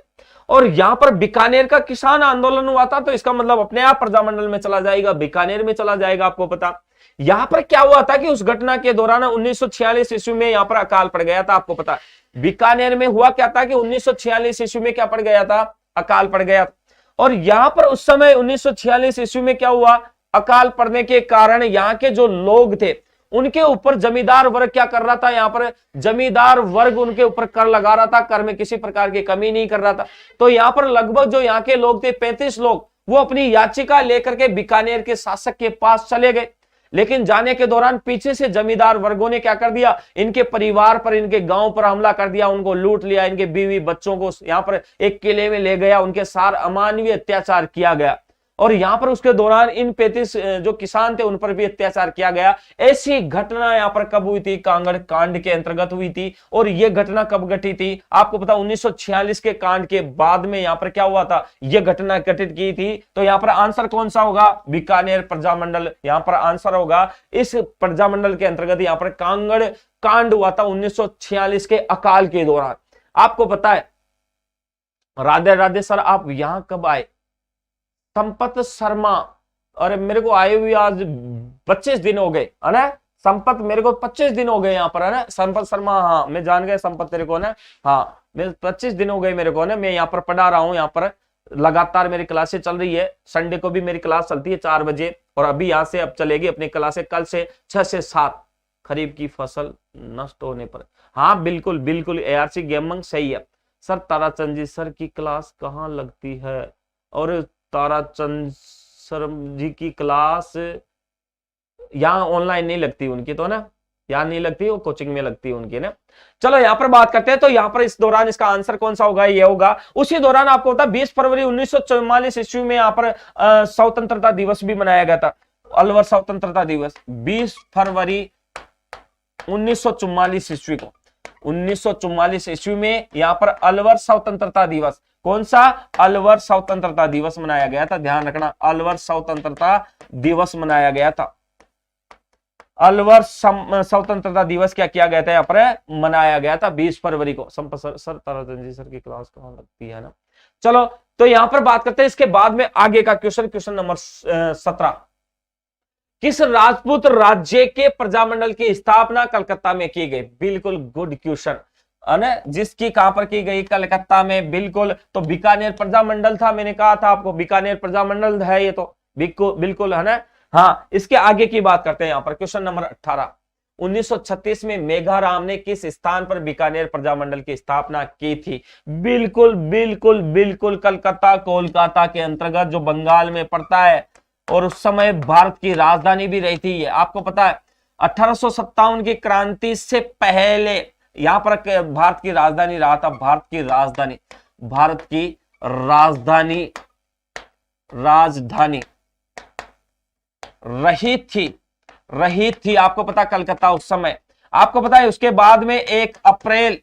और यहां पर बीकानेर का किसान आंदोलन हुआ था, तो इसका मतलब अपने आप प्रजामंडल में चला जाएगा, बीकानेर में चला जाएगा, आपको पता। यहां पर क्या हुआ था कि उस घटना के दौरान 1946 ईस्वी में यहां पर अकाल पड़ गया था, आपको पता। बीकानेर में हुआ क्या था कि 1946 ईस्वी में क्या पड़ गया था, अकाल पड़ गया। और यहां पर उस समय 1946 ईस्वी में क्या हुआ, अकाल पड़ने के कारण यहाँ के जो लोग थे उनके ऊपर जमींदार वर्ग क्या कर रहा था, यहाँ पर जमींदार वर्ग उनके ऊपर कर लगा रहा था, कर में किसी प्रकार की कमी नहीं कर रहा था। तो यहाँ पर लगभग जो यहाँ के लोग थे 35 लोग, वो अपनी याचिका लेकर के बीकानेर के शासक के पास चले गए। लेकिन जाने के दौरान पीछे से जमींदार वर्गों ने क्या कर दिया, इनके परिवार पर, इनके गांव पर हमला कर दिया, उनको लूट लिया, इनके बीवी बच्चों को यहाँ पर एक किले में ले गया, उनके साथ अमानवीय अत्याचार किया गया। और यहां पर उसके दौरान इन 35 जो किसान थे उन पर भी अत्याचार किया गया। ऐसी घटना यहां पर कब हुई थी, कांगड़ कांड के अंतर्गत हुई थी। और यह घटना कब घटी थी, आपको पता 1946 के कांड के बाद में यहां पर क्या हुआ था, यह घटना घटित की थी। तो यहां पर आंसर कौन सा होगा, बीकानेर प्रजामंडल यहां पर आंसर होगा। इस प्रजामंडल के अंतर्गत यहां पर कांगड़ कांड हुआ था 1946 के अकाल के दौरान। आपको पता है, राधे राधे सर आप यहां कब आए, संपत शर्मा, अरे मेरे को आए हुए आज 25 दिन हो गए, है ना। संपत मेरे को 25 दिन हो गए यहाँ पर, है ना। संपत शर्मा, हाँ मैं जान गया संपत तेरे को ना, हाँ मैं 25 दिन हो गए मेरे को ना, मैं यहाँ पर पढ़ा रहा हूँ, यहाँ पर लगातार मेरी क्लासें चल रही है। संडे को भी मेरी क्लास चलती है 4 बजे, और अभी यहाँ से अब चलेगी अपनी क्लासें कल से 6 से 7, खरीफ की फसल नष्ट होने पर। हाँ बिल्कुल बिल्कुल ARC गेमिंग सही है सर। ताराचंद जी सर की क्लास कहाँ लगती है, और ताराचंद सर जी की क्लास यहाँ ऑनलाइन नहीं लगती उनकी, तो ना यहाँ नहीं लगती, वो कोचिंग में लगती है उनकी ना। चलो यहाँ पर बात करते हैं, तो यहाँ पर इस दौरान इसका आंसर कौन सा होगा, ये होगा। उसी दौरान आपको होता 20 फरवरी 1944 ईस्वी में यहाँ पर स्वतंत्रता दिवस भी मनाया गया था, अलवर स्वतंत्रता दिवस 20 फरवरी 1944 ईस्वी को। 1944 ईस्वी में यहाँ पर अलवर स्वतंत्रता दिवस, कौन सा, अलवर स्वतंत्रता दिवस मनाया गया था। ध्यान रखना, अलवर स्वतंत्रता दिवस मनाया गया था। अलवर स्वतंत्रता दिवस क्या किया गया था, यहाँ पर मनाया गया था 20 फरवरी को। सर ताराचंद जी सर की क्लास कहाँ लगती है ना। चलो तो यहां पर बात करते हैं इसके बाद में आगे का क्वेश्चन नंबर 17, किस राजपूत राज्य के प्रजामंडल की स्थापना कलकत्ता में की गई। बिल्कुल गुड क्वेश्चन, जिसकी कहां पर की गई, कलकत्ता में। बिल्कुल, तो बीकानेर प्रजामंडल था, मैंने कहा था आपको बीकानेर प्रजामंडल है ये, तो बिल्कुल है ना। हाँ, इसके आगे की बात करते हैं यहाँ पर क्वेश्चन नंबर 18, 1936 में मेघाराम ने किस स्थान पर बीकानेर प्रजामंडल की स्थापना की थी। बिल्कुल बिल्कुल बिल्कुल कलकत्ता, कोलकाता के अंतर्गत जो बंगाल में पड़ता है, और उस समय भारत की राजधानी भी रही थी ये, आपको पता है। 1857 की क्रांति से पहले यहां पर भारत की राजधानी रहा था, भारत की राजधानी राजधानी रही थी आपको पता कलकत्ता उस समय। आपको पता है उसके बाद में 1 अप्रैल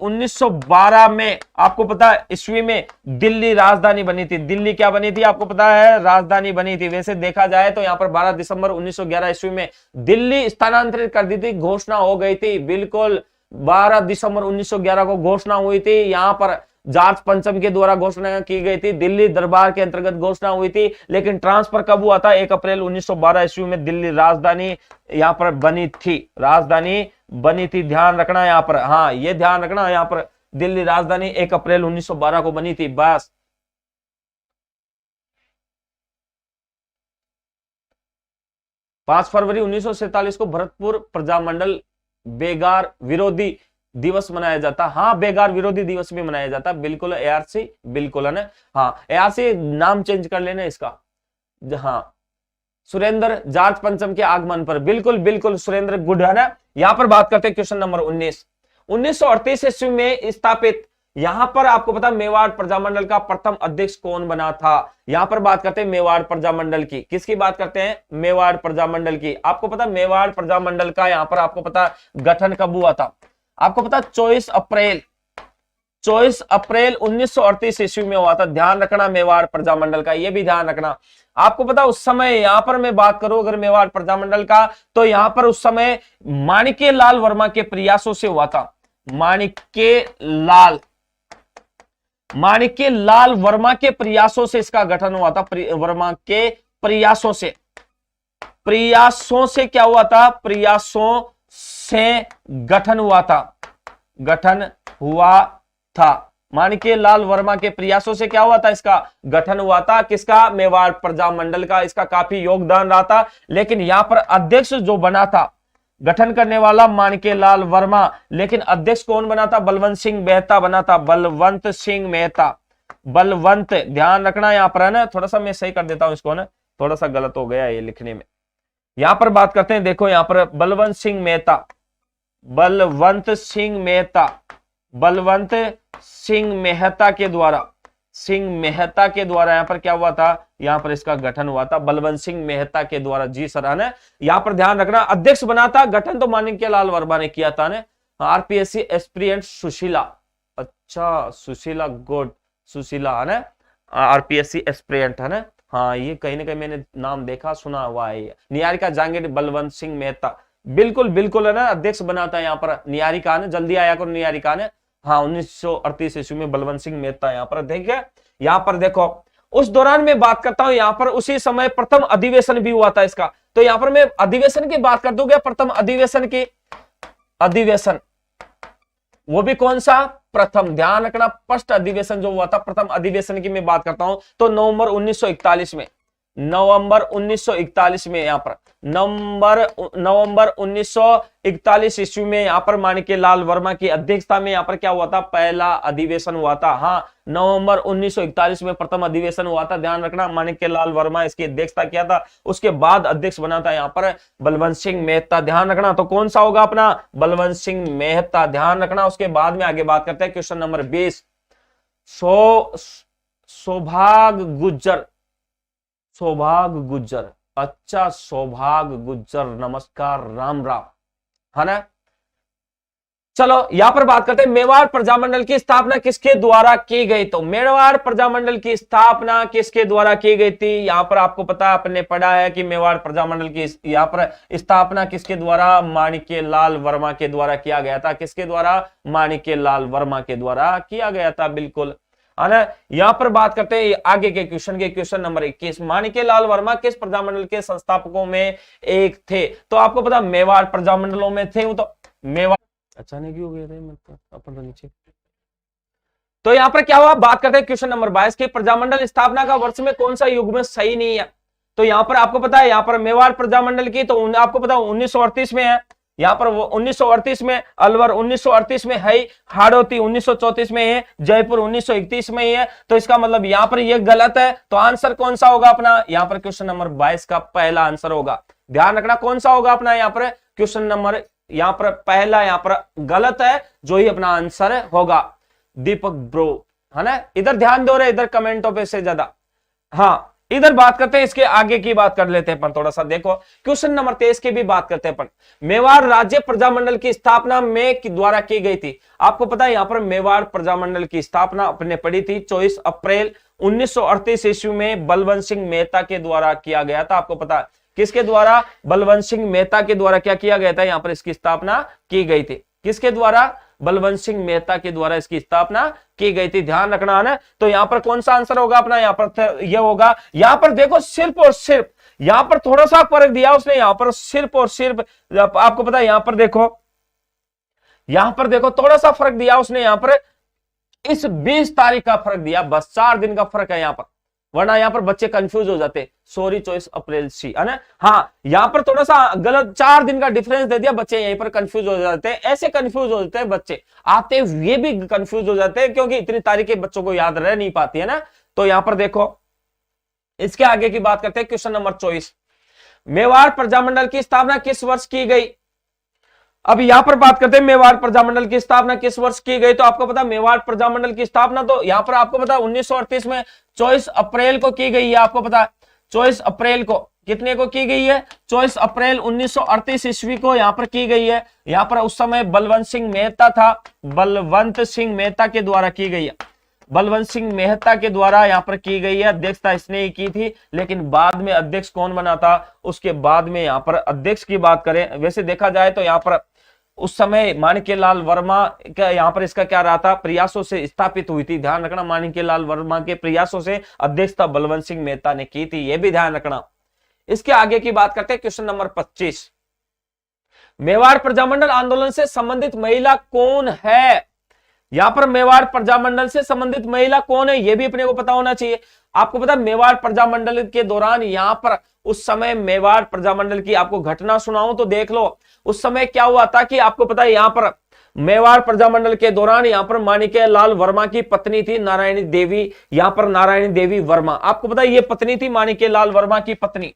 1912 में आपको पता है ईस्वी में दिल्ली राजधानी बनी थी। दिल्ली क्या बनी थी आपको पता है, राजधानी बनी थी। वैसे देखा जाए तो यहां पर 12 दिसंबर 1911 ईस्वी में दिल्ली स्थानांतरित कर दी थी, घोषणा हो गई थी। बिल्कुल 12 दिसंबर 1911 को घोषणा हुई थी। यहां पर जॉर्ज पंचम के द्वारा घोषणा की गई थी, दिल्ली दरबार के अंतर्गत घोषणा हुई थी। लेकिन ट्रांसफर कब हुआ था? 1 अप्रैल 1912 ईस्वी में दिल्ली राजधानी यहां पर बनी थी, राजधानी बनी थी। ध्यान रखना यहां पर, हाँ ये ध्यान रखना, यहां पर दिल्ली राजधानी 1 अप्रैल 1912 को बनी थी। बस 5 फरवरी 1947 को भरतपुर प्रजामंडल बेगार विरोधी दिवस मनाया जाता। हाँ बेगार विरोधी दिवस भी मनाया जाता। बिल्कुल ARC, बिल्कुल है ना। हाँ ARC नाम चेंज कर लेना इसका। हाँ सुरेंद्र जॉर्ज पंचम के आगमन पर, बिल्कुल बिल्कुल सुरेंद्र गुड है ना। यहां पर बात करते हैं क्वेश्चन नंबर 1938 ईस्वी में स्थापित, यहां पर आपको पता मेवाड़ प्रजामंडल का प्रथम अध्यक्ष कौन बना था? यहां पर बात करते हैं मेवाड़ प्रजामंडल की। किसकी बात करते हैं? मेवाड़ प्रजामंडल की। आपको पता मेवाड़ प्रजामंडल का यहां पर आपको पता गठन कब हुआ था? आपको पता 24 अप्रैल 1938 ईस्वी में हुआ था। ध्यान रखना मेवाड़ प्रजामंडल का, ये भी ध्यान रखना। आपको पता उस समय यहां पर मैं बात करूं अगर मेवाड़ प्रजामंडल का, तो यहां पर उस समय माणिक्य लाल वर्मा के प्रयासों से हुआ था। माणिक्य लाल वर्मा के प्रयासों से इसका गठन हुआ था। वर्मा के प्रयासों से क्या हुआ था? प्रयासों से गठन हुआ था। माणिक्य लाल वर्मा के प्रयासों से क्या हुआ था? इसका गठन हुआ था। किसका? मेवाड़ प्रजामंडल का। इसका काफी योगदान रहा था। लेकिन यहां पर अध्यक्ष जो बना था, गठन करने वाला माणिक्य लाल वर्मा, लेकिन अध्यक्ष कौन बना था? बलवंत सिंह मेहता बना था। बलवंत सिंह मेहता, बलवंत, ध्यान रखना यहां पर है ना। थोड़ा सा मैं सही कर देता हूं इसको ना, थोड़ा सा गलत हो गया ये लिखने में। यहां पर बात करते हैं, देखो यहां पर बलवंत सिंह मेहता के द्वारा यहां पर क्या हुआ था? यहां पर इसका गठन हुआ था बलवंत सिंह मेहता के द्वारा। जी सर है ना। यहां पर ध्यान रखना अध्यक्ष बना था, गठन तो माणिक्य लाल वर्मा ने किया था ना। RPSC एस्पिरेंट सुशीला, अच्छा सुशीला, गुड, सुशीला है ना। RPSC एस्पिरेंट है ना। हाँ ये कहीं ना कहीं मैंने नाम देखा सुना हुआ है। निहारिका जांगिड, बलवंत सिंह मेहता, बिल्कुल बिल्कुल है ना। अध्यक्ष बना था यहाँ पर निहारिका ने, जल्दी आया करो निहारिका ने। हाँ 1938 ईस्वी में बलवंत सिंह मेहता यहाँ पर। देखिए यहाँ पर देखो उस दौरान मैं बात करता हूं, यहाँ पर उसी समय प्रथम अधिवेशन भी हुआ था इसका। तो यहाँ पर मैं अधिवेशन की बात कर दूंगा, प्रथम अधिवेशन वो भी कौन सा? प्रथम। ध्यान रखना फर्स्ट अधिवेशन जो हुआ था, प्रथम अधिवेशन की मैं बात करता हूं तो नवंबर 1941 में, यहाँ पर नवंबर 1941 ईस्वी में यहाँ पर माणिक्य लाल वर्मा की अध्यक्षता में यहाँ पर क्या हुआ था? पहला अधिवेशन हुआ था। हाँ नवंबर 1941 में प्रथम अधिवेशन हुआ था। ध्यान रखना माणिक्य लाल वर्मा इसकी अध्यक्षता किया था। उसके बाद अध्यक्ष बना था यहाँ पर बलवंत सिंह मेहता। ध्यान रखना तो कौन सा होगा अपना? बलवंत सिंह मेहता। ध्यान रखना। उसके बाद में आगे बात करते हैं क्वेश्चन नंबर 20। सौभाग गुज्जर, अच्छा सौभाग गुज्जर, नमस्कार, राम राम है ना। चलो यहां पर बात करते हैं मेवाड़ प्रजामंडल की स्थापना किसके द्वारा की गई? तो मेवाड़ प्रजामंडल की स्थापना किसके द्वारा की गई थी? यहां पर आपको पता आपने पढ़ा है कि मेवाड़ प्रजामंडल की यहां पर स्थापना किसके द्वारा? माणिक्य लाल वर्मा के द्वारा किया गया था। किसके द्वारा? माणिक्य लाल वर्मा के द्वारा किया गया था। बिल्कुल है ना। यहां पर बात करते हैं आगे के क्वेश्चन नंबर 21। माणिक्य लाल वर्मा किस प्रजामंडल के संस्थापकों में एक थे? तो आपको पता मेवाड़ प्रजामंडलों में थे। तो मेवाड़ अचानक क्यों गए थे अपन तो नीचे। तो यहां पर क्या हुआ? बात करते हैं क्वेश्चन नंबर 22 के प्रजामंडल स्थापना का वर्ष में कौन सा युग्म सही नहीं है? तो यहां पर आपको पता है यहाँ पर मेवाड़ प्रजामंडल की तो आपको पता 1938 में है। यहाँ पर वो 1938 में, अलवर 1938 में है, हाड़ौती 1934 में है, जयपुर 1931 में ही है। तो इसका मतलब यहाँ पर ये गलत है। तो आंसर कौन सा होगा अपना? यहाँ पर क्वेश्चन नंबर 22 का पहला आंसर होगा। ध्यान रखना कौन सा होगा अपना यहाँ पर क्वेश्चन नंबर, यहाँ पर पहला यहाँ पर गलत है, जो ही अपना आंसर होगा। दीपक ब्रो, है ना, इधर ध्यान दो रहे, इधर कमेंटों पे से ज्यादा। हाँ, इधर बात करते हैं, इसके आगे की बात कर लेते हैं अपन थोड़ा सा। देखो क्वेश्चन नंबर 23 की भी बात करते हैं अपन। मेवाड़ राज्य प्रजामंडल की स्थापना में द्वारा की गई थी। आपको पता है यहां पर मेवाड़ प्रजामंडल की स्थापना अपने पढ़ी थी 24 अप्रैल 1938 ईस्वी में बलवंत सिंह मेहता के द्वारा किया गया था। आपको पता है किसके द्वारा? बलवंत सिंह मेहता के द्वारा क्या किया गया था? यहां पर इसकी स्थापना की गई थी। किसके द्वारा? बलवंत सिंह मेहता के द्वारा इसकी स्थापना की गई थी। ध्यान रखना है ना। तो यहां पर कौन सा आंसर होगा अपना? यहां पर यह होगा। यहां पर देखो सिर्फ और सिर्फ यहां पर थोड़ा सा फर्क दिया उसने, यहां पर सिर्फ और सिर्फ आपको पता है यहां पर देखो थोड़ा सा फर्क दिया उसने, यहां पर इस 20 तारीख का फर्क दिया, बस 4 दिन का फर्क है यहां पर, वरना यहां पर बच्चे कंफ्यूज हो जाते। सॉरी 24 अप्रैल सी, है ना। हाँ, यहां पर थोड़ा सा गलत 4 दिन का डिफरेंस दे दिया, बच्चे यहीं पर कंफ्यूज हो जाते हैं। ऐसे कंफ्यूज हो जाते हैं बच्चे, आते हुए भी कंफ्यूज हो जाते हैं, क्योंकि इतनी तारीखें बच्चों को याद रह नहीं पाती है ना। तो यहां पर देखो इसके आगे की बात करते हैं। क्वेश्चन नंबर 24, मेवाड़ प्रजामंडल की स्थापना किस वर्ष की गई? अब यहां पर बात करते हैं मेवाड़ प्रजामंडल की स्थापना किस वर्ष की गई। तो आपको पता मेवाड़ प्रजामंडल की स्थापना तो यहां पर आपको पता 1938 में 24 अप्रैल को की गई है। आपको पता 24 अप्रैल को कितने को की गई है? 24 अप्रैल 1938 ईस्वी को यहां पर की गई है। यहां पर उस समय बलवंत सिंह मेहता था, बलवंत सिंह मेहता के द्वारा की गई है। बलवंत सिंह मेहता के द्वारा यहां पर की गई है। अध्यक्षता इसने ही की थी, लेकिन बाद में अध्यक्ष कौन बना था? उसके बाद में यहां पर अध्यक्ष की बात करें, वैसे देखा जाए तो यहां पर उस समय माणिक्यलाल वर्मा का यहां पर इसका क्या रहा था? प्रयासों से स्थापित हुई थी। ध्यान रखना, माणिक्यलाल वर्मा के प्रयासों से अध्यक्षता बलवंत सिंह मेहता ने की थी, यह भी ध्यान रखना। इसके आगे की बात करते हैं। क्वेश्चन नंबर 25, मेवाड़ प्रजामंडल आंदोलन से संबंधित महिला कौन है? यहां पर मेवाड़ प्रजामंडल से संबंधित महिला कौन है, यह भी अपने को पता होना चाहिए। आपको पता मेवाड़ प्रजामंडल के दौरान यहां पर उस समय मेवाड़ प्रजामंडल की आपको घटना सुनाऊं तो देख लो। उस समय क्या हुआ था कि आपको पता है यहां पर मेवाड़ प्रजामंडल के दौरान यहां पर माणिक्यलाल वर्मा की पत्नी थी नारायणी देवी, यहां पर नारायणी देवी वर्मा। आपको पता है ये पत्नी थी माणिक्यलाल वर्मा की पत्नी।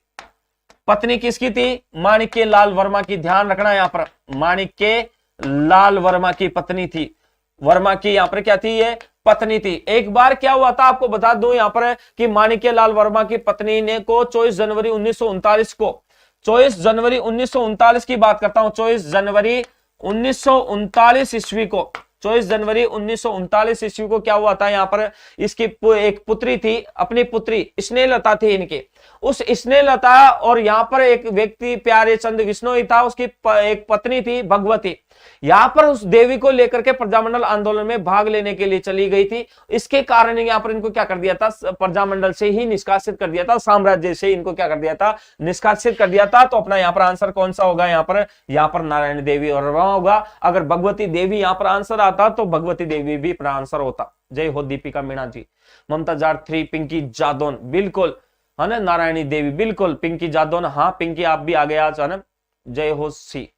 पत्नी किसकी थी? माणिक्यलाल वर्मा की। ध्यान रखना, यहां पर माणिक्यलाल वर्मा की पत्नी थी। वर्मा की यहां पर क्या थी? ये पत्नी थी। एक बार क्या हुआ था आपको बता दूं यहां पर कि माणिक्यलाल वर्मा की पत्नी ने को 24 जनवरी 1939 को, 24 जनवरी 1939 की बात करता हूं, 24 जनवरी 1939 ईस्वी को, 24 जनवरी 1939 ईस्वी को क्या हुआ था? यहां पर इसकी एक पुत्री थी, अपनी पुत्री स्नेहलता थी इनके, उस स्नेहलता और यहां पर एक व्यक्ति प्यारे चंद विश्नोई था, उसकी एक पत्नी थी भगवती। यहां पर उस देवी को लेकर के प्रजामंडल आंदोलन में भाग लेने के लिए चली गई थी। इसके कारण यहां पर इनको क्या कर दिया था? प्रजामंडल से ही निष्कासित कर दिया था, साम्राज्य से इनको क्या कर दिया था? निष्कासित कर दिया था। तो अपना यहां पर आंसर कौन सा होगा? यहां पर नारायण देवी और होगा। अगर भगवती देवी यहां पर आंसर आता तो भगवती देवी भी अपना आंसर होता। जय हो दीपिका मीणा जी, ममता जार 3, पिंकी जादौन, बिल्कुल है ना, नारायणी देवी बिल्कुल, पिंकी जादौन, हाँ पिंकी आप भी आ गए आज, है ना, जय हो सी।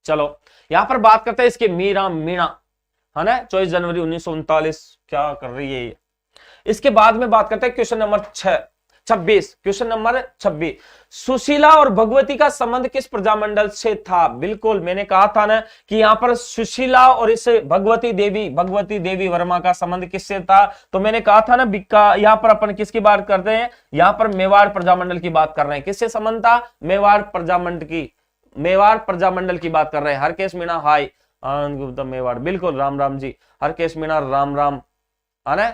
चलो यहां पर बात करते हैं इसके मीरा मीणा, है ना, 24 जनवरी 1939 क्या कर रही है ये। इसके बाद में बात करते हैं question number 26। Question number 26, Sushila और भगवती का संबंध किस प्रजामंडल से था? बिल्कुल मैंने कहा था ना कि यहां पर सुशीला और इस भगवती देवी वर्मा का संबंध किससे था? तो मैंने कहा था ना बिक्का, यहां पर अपन किसकी बात करते हैं? यहां पर मेवाड़ प्रजामंडल की बात कर रहे हैं। किससे संबंध था? मेवाड़ प्रजामंडल की बात कर रहे हैं। हरकेश मीणा हाय, मेवाड़ बिल्कुल, राम राम जी, हरकेश मीणा राम राम, है ना।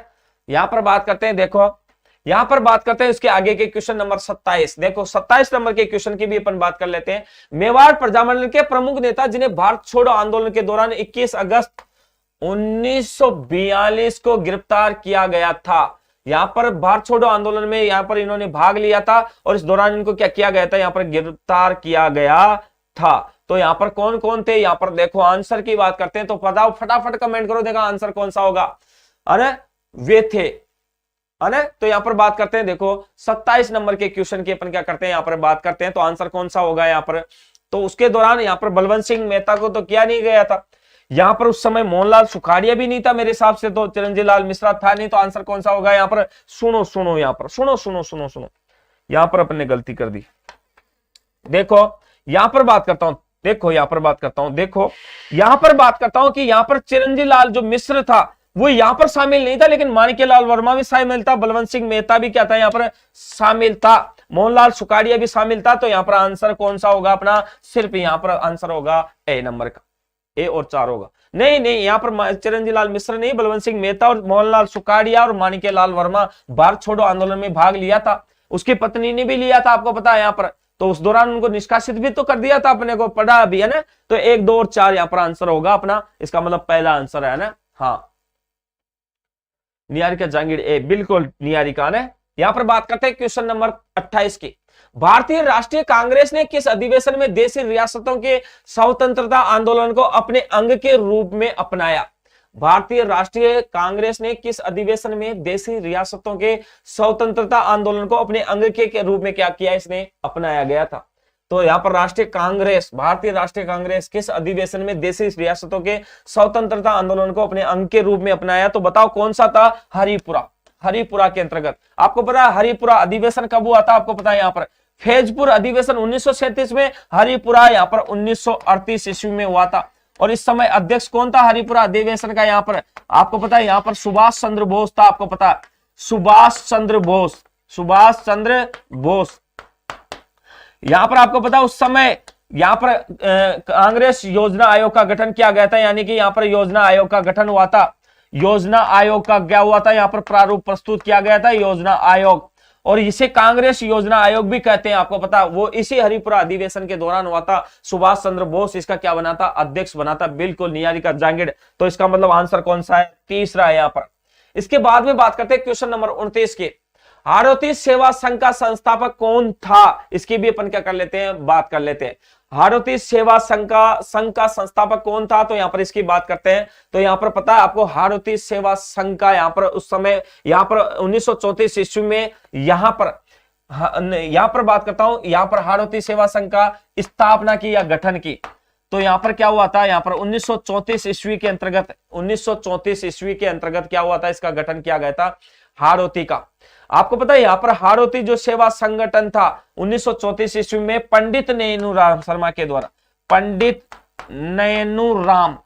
यहां पर बात करते हैं, देखो यहां पर बात करते हैं इसके आगे के क्वेश्चन नंबर 27। देखो 27 नंबर के क्वेश्चन की भी अपन बात कर लेते हैं। मेवाड़ प्रजामंडल के प्रमुख नेता जिन्हें भारत छोड़ो आंदोलन के दौरान 21 अगस्त 1942 को गिरफ्तार किया गया था। यहां पर भारत छोड़ो आंदोलन में यहां पर इन्होंने भाग लिया था और इस दौरान इनको क्या किया गया था? यहां पर गिरफ्तार किया गया था। तो यहां पर कौन कौन थे? यहां पर देखो आंसर की बात करते हैं तो बताओ, फटाफट कमेंट करो, देखा आंसर कौन सा होगा। अरे वे थे, है ना। तो यहां पर बात करते हैं, देखो 27 नंबर के क्वेश्चन की अपन क्या करते हैं, यहां पर बात करते हैं तो आंसर कौन सा होगा यहां पर? तो उसके दौरान यहां पर बलवंत सिंह मेहता को तो किया नहीं गया था। यहां पर उस समय मोहनलाल सुखाड़िया भी नहीं था मेरे हिसाब से, तो चिरंजीव लाल मिश्रा था नहीं। तो आंसर कौन सा होगा यहां पर? सुनो यहां पर, सुनो यहां पर अपन ने गलती कर दी। देखो यहां पर बात करता हूं, देखो यहां पर बात करता हूं कि यहां पर चिरंजीव लाल जो मिश्र था, वो यहां पर शामिल नहीं था, लेकिन माणिक्यलाल वर्मा भी शामिल था, बलवंत सिंह मेहता भी क्या था यहां पर शामिल था, मोहनलाल सुखाड़िया भी शामिल था। तो यहां पर आंसर कौन सा होगा अपना, सिर्फ यहां पर आंसर होगा ए नंबर का, ए और 4 होगा। नहीं नहीं, यहां पर चिरंजीव लाल मिश्र नहीं, बलवंत सिंह मेहता और मोहनलाल सुखाड़िया और माणिक्यलाल वर्मा भारत छोड़ो आंदोलन में भाग लिया था, उसकी पत्नी ने भी लिया था, आपको पता है यहाँ पर। तो उस दौरान उनको निष्कासित भी तो कर दिया था, अपने को पढ़ा भी है ना। तो 1, 2 और 4 यहां पर आंसर होगा अपना, इसका मतलब पहला आंसर है ना। हाँ, निहारिका जहांगीर ए, बिल्कुल निहारिका ने। यहां पर बात करते हैं क्वेश्चन नंबर 28 की। भारतीय राष्ट्रीय कांग्रेस ने किस अधिवेशन में देशी रियासतों के स्वतंत्रता आंदोलन को अपने अंग के रूप में अपनाया? भारतीय राष्ट्रीय कांग्रेस ने किस अधिवेशन में देशी रियासतों के स्वतंत्रता आंदोलन को अपने अंग के रूप में क्या किया, इसने अपनाया गया था? तो यहाँ पर राष्ट्रीय कांग्रेस, भारतीय राष्ट्रीय कांग्रेस किस अधिवेशन में देशी रियासतों के स्वतंत्रता आंदोलन को अपने अंग के रूप में अपनाया? तो बताओ कौन सा था? हरिपुरा, हरिपुरा के अंतर्गत। आपको पता है हरिपुरा अधिवेशन कब हुआ था? आपको पता है यहाँ पर फैजपुर अधिवेशन 1937 में, हरिपुरा यहाँ पर 1938 ईस्वी में हुआ था। और इस समय अध्यक्ष कौन था हरिपुरा अधिवेशन का? यहाँ पर आपको पता है यहाँ पर सुभाष चंद्र बोस था, आपको पता है सुभाष चंद्र बोस, सुभाष चंद्र बोस। यहां पर आपको पता उस समय यहां पर कांग्रेस योजना आयोग का गठन किया गया था, यानी कि यहां पर योजना आयोग का गठन हुआ था। योजना आयोग का क्या हुआ था? यहां पर प्रारूप प्रस्तुत किया गया था, योजना आयोग, और इसे कांग्रेस योजना आयोग भी कहते हैं, आपको पता। वो इसी हरिपुरा अधिवेशन के दौरान हुआ था। सुभाष चंद्र बोस इसका क्या बना था? अध्यक्ष बना था, बिल्कुल निहारिका जहांगीर। तो इसका मतलब आंसर कौन सा है? तीसरा है यहां पर। इसके बाद में बात करते हैं क्वेश्चन नंबर 29 के। हाड़ौती सेवा संघ का संस्थापक कौन था? इसकी भी अपन क्या कर लेते हैं, बात कर लेते हैं। हाड़ौती सेवा संघ का संस्थापक कौन था? तो यहां पर इसकी बात करते हैं। तो यहां पर पता है आपको हाड़ौती सेवा संघ का यहां पर उस समय यहां पर 1934 ईस्वी में यहां पर बात करता हूं, यहां पर हाड़ौती सेवा संघ का स्थापना की या गठन की। तो यहां पर क्या हुआ था? यहां पर 1934 ईस्वी के अंतर्गत, 1934 ईस्वी के अंतर्गत क्या हुआ था? इसका गठन किया गया था हाड़ौती का। आपको पता है यहां पर हाड़ौती जो सेवा संगठन था 1934 ईस्वी में पंडित नैनूराम शर्मा के द्वारा, पंडित नैनूराम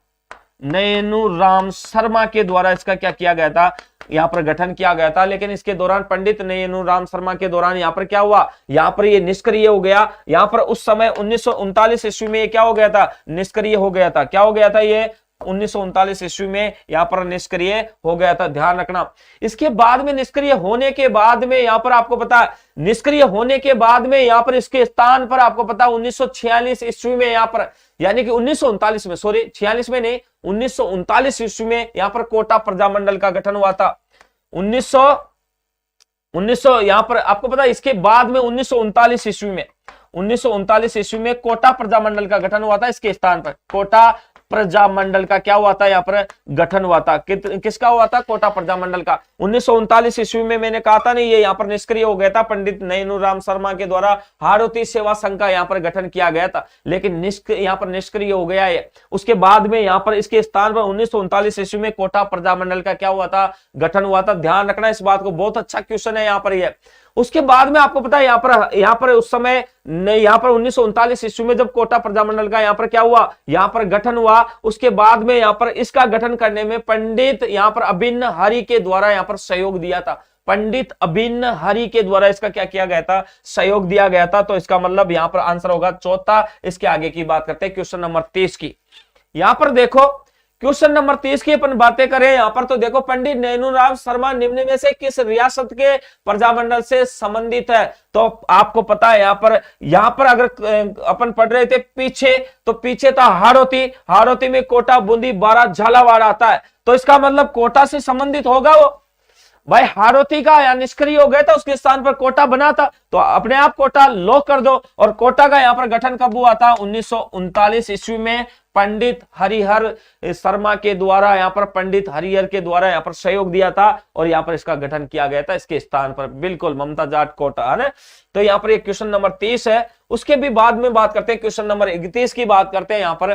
शर्मा के द्वारा इसका क्या किया गया था? यहां पर गठन किया गया था। लेकिन इसके दौरान पंडित नैनूराम शर्मा के दौरान यहां पर क्या हुआ? यहां पर ये निष्क्रिय हो गया। यहां पर उस समय 1939 ईस्वी में क्या हो गया था? निष्क्रिय हो गया था। क्या हो गया था? ये 1939 ईस्वी में यहां पर निष्क्रिय हो गया था, ध्यान रखना। इसके बाद में निष्क्रिय होने के बाद में यहां पर आपको पता है, निष्क्रिय होने के बाद में यहां पर इसके स्थान पर आपको पता 1946 ईस्वी में यहां पर, यानी कि 1939 में, सॉरी 46 में नहीं, 1939 ईस्वी में यहां पर कोटा प्रजामंडल का गठन हुआ था। 1900 यहां पर आपको पता है इसके बाद में 1939 ईस्वी में कोटा प्रजामंडल का गठन हुआ था। इसके स्थान पर कोटा प्रजामंडल का क्या हुआ था? यहां पर गठन हुआ था। किसका हुआ था? कोटा प्रजामंडल का। 1939 ईस्वी में मैंने कहा था नहीं, ये यहां पर निष्क्रिय हो गया था। पंडित नैनूराम शर्मा के द्वारा हाड़ौती सेवा संघ का यहां पर गठन किया गया था, लेकिन यहां पर निष्क्रिय हो गया है। उसके बाद में यहां पर इसके स्थान पर 1939 ईस्वी में कोटा प्रजामंडल का क्या हुआ था? गठन हुआ था। ध्यान रखना इस बात को, बहुत अच्छा क्वेश्चन है यहां पर यह। उसके बाद में आपको पता है यहां पर उस समय यहां पर 1939 ईस्वी में जब कोटा प्रजामंडल का यहां पर क्या हुआ? यहां पर गठन हुआ। उसके बाद में यहां पर इसका गठन करने में पंडित यहां पर अभिन्न हरि के द्वारा यहां पर सहयोग दिया था। पंडित अभिन्न हरि के द्वारा इसका क्या किया गया था? सहयोग दिया गया था। तो इसका मतलब यहां पर आंसर होगा चौथा। इसके आगे की बात करते हैं क्वेश्चन नंबर 30 की। यहां पर देखो क्वेश्चन नंबर 30 की अपन बातें करें यहां पर, तो देखो पंडित नैनूराम शर्मा निम्न में से किस रियासत के प्रजामंडल से संबंधित है? तो आपको पता है यहां पर अगर अपन पढ़ रहे थे पीछे, तो पीछे था हाड़ौती में कोटा, बूंदी, बारात, झालावाड़ आता है। तो इसका मतलब कोटा से संबंधित होगा वो। भाई हाड़ौती का या निष्क्रिय हो गया था, उसके स्थान पर कोटा बना था, तो अपने आप कोटा लॉक कर दो। और कोटा का यहां पर गठन कब हुआ था? 1939 ईस्वी में पंडित हरिहर शर्मा के द्वारा, यहां पर पंडित हरिहर के द्वारा यहां पर सहयोग दिया था और यहां पर इसका गठन किया गया था इसके स्थान पर, बिल्कुल ममता जाट कोटा है ना। तो यहां पर एक क्वेश्चन नंबर 30 है। उसके भी बाद में बात करते हैं, क्वेश्चन नंबर 31 की बात करते हैं। यहां पर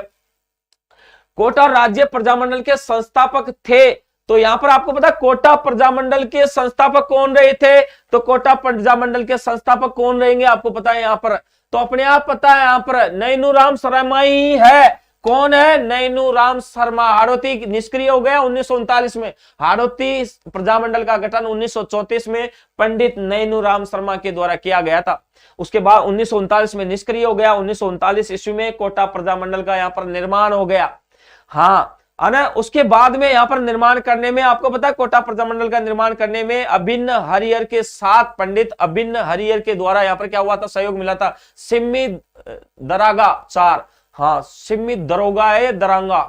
कोटा राज्य प्रजामंडल के संस्थापक थे, तो यहां पर आपको पता कोटा प्रजामंडल के संस्थापक कौन रहे थे? तो कोटा प्रजामंडल के संस्थापक कौन रहेंगे आपको पता है यहां पर? तो अपने आप पता है यहां पर नैनूराम शर्मा ही है कौन है? नैनूराम शर्मा। हाड़ौती निष्क्रिय हो गया 1939 में। हाड़ौती प्रजामंडल का गठन 1934 में पंडित नैनूराम शर्मा के द्वारा किया गया था। उसके बाद 1939 में निष्क्रिय हो गया। 1939 ईस्वी में कोटा प्रजामंडल का यहां पर निर्माण हो गया। हाँ, उसके बाद में यहां पर निर्माण करने में, आपको पता है कोटा प्रजामंडल का निर्माण करने में अभिन्न हरिहर के साथ पंडित अभिन्न हरिहर के द्वारा यहां पर क्या हुआ था? सहयोग मिला था। सिम्मी दरागा 4, हाँ सिम्मी दरोगा है, दरंगा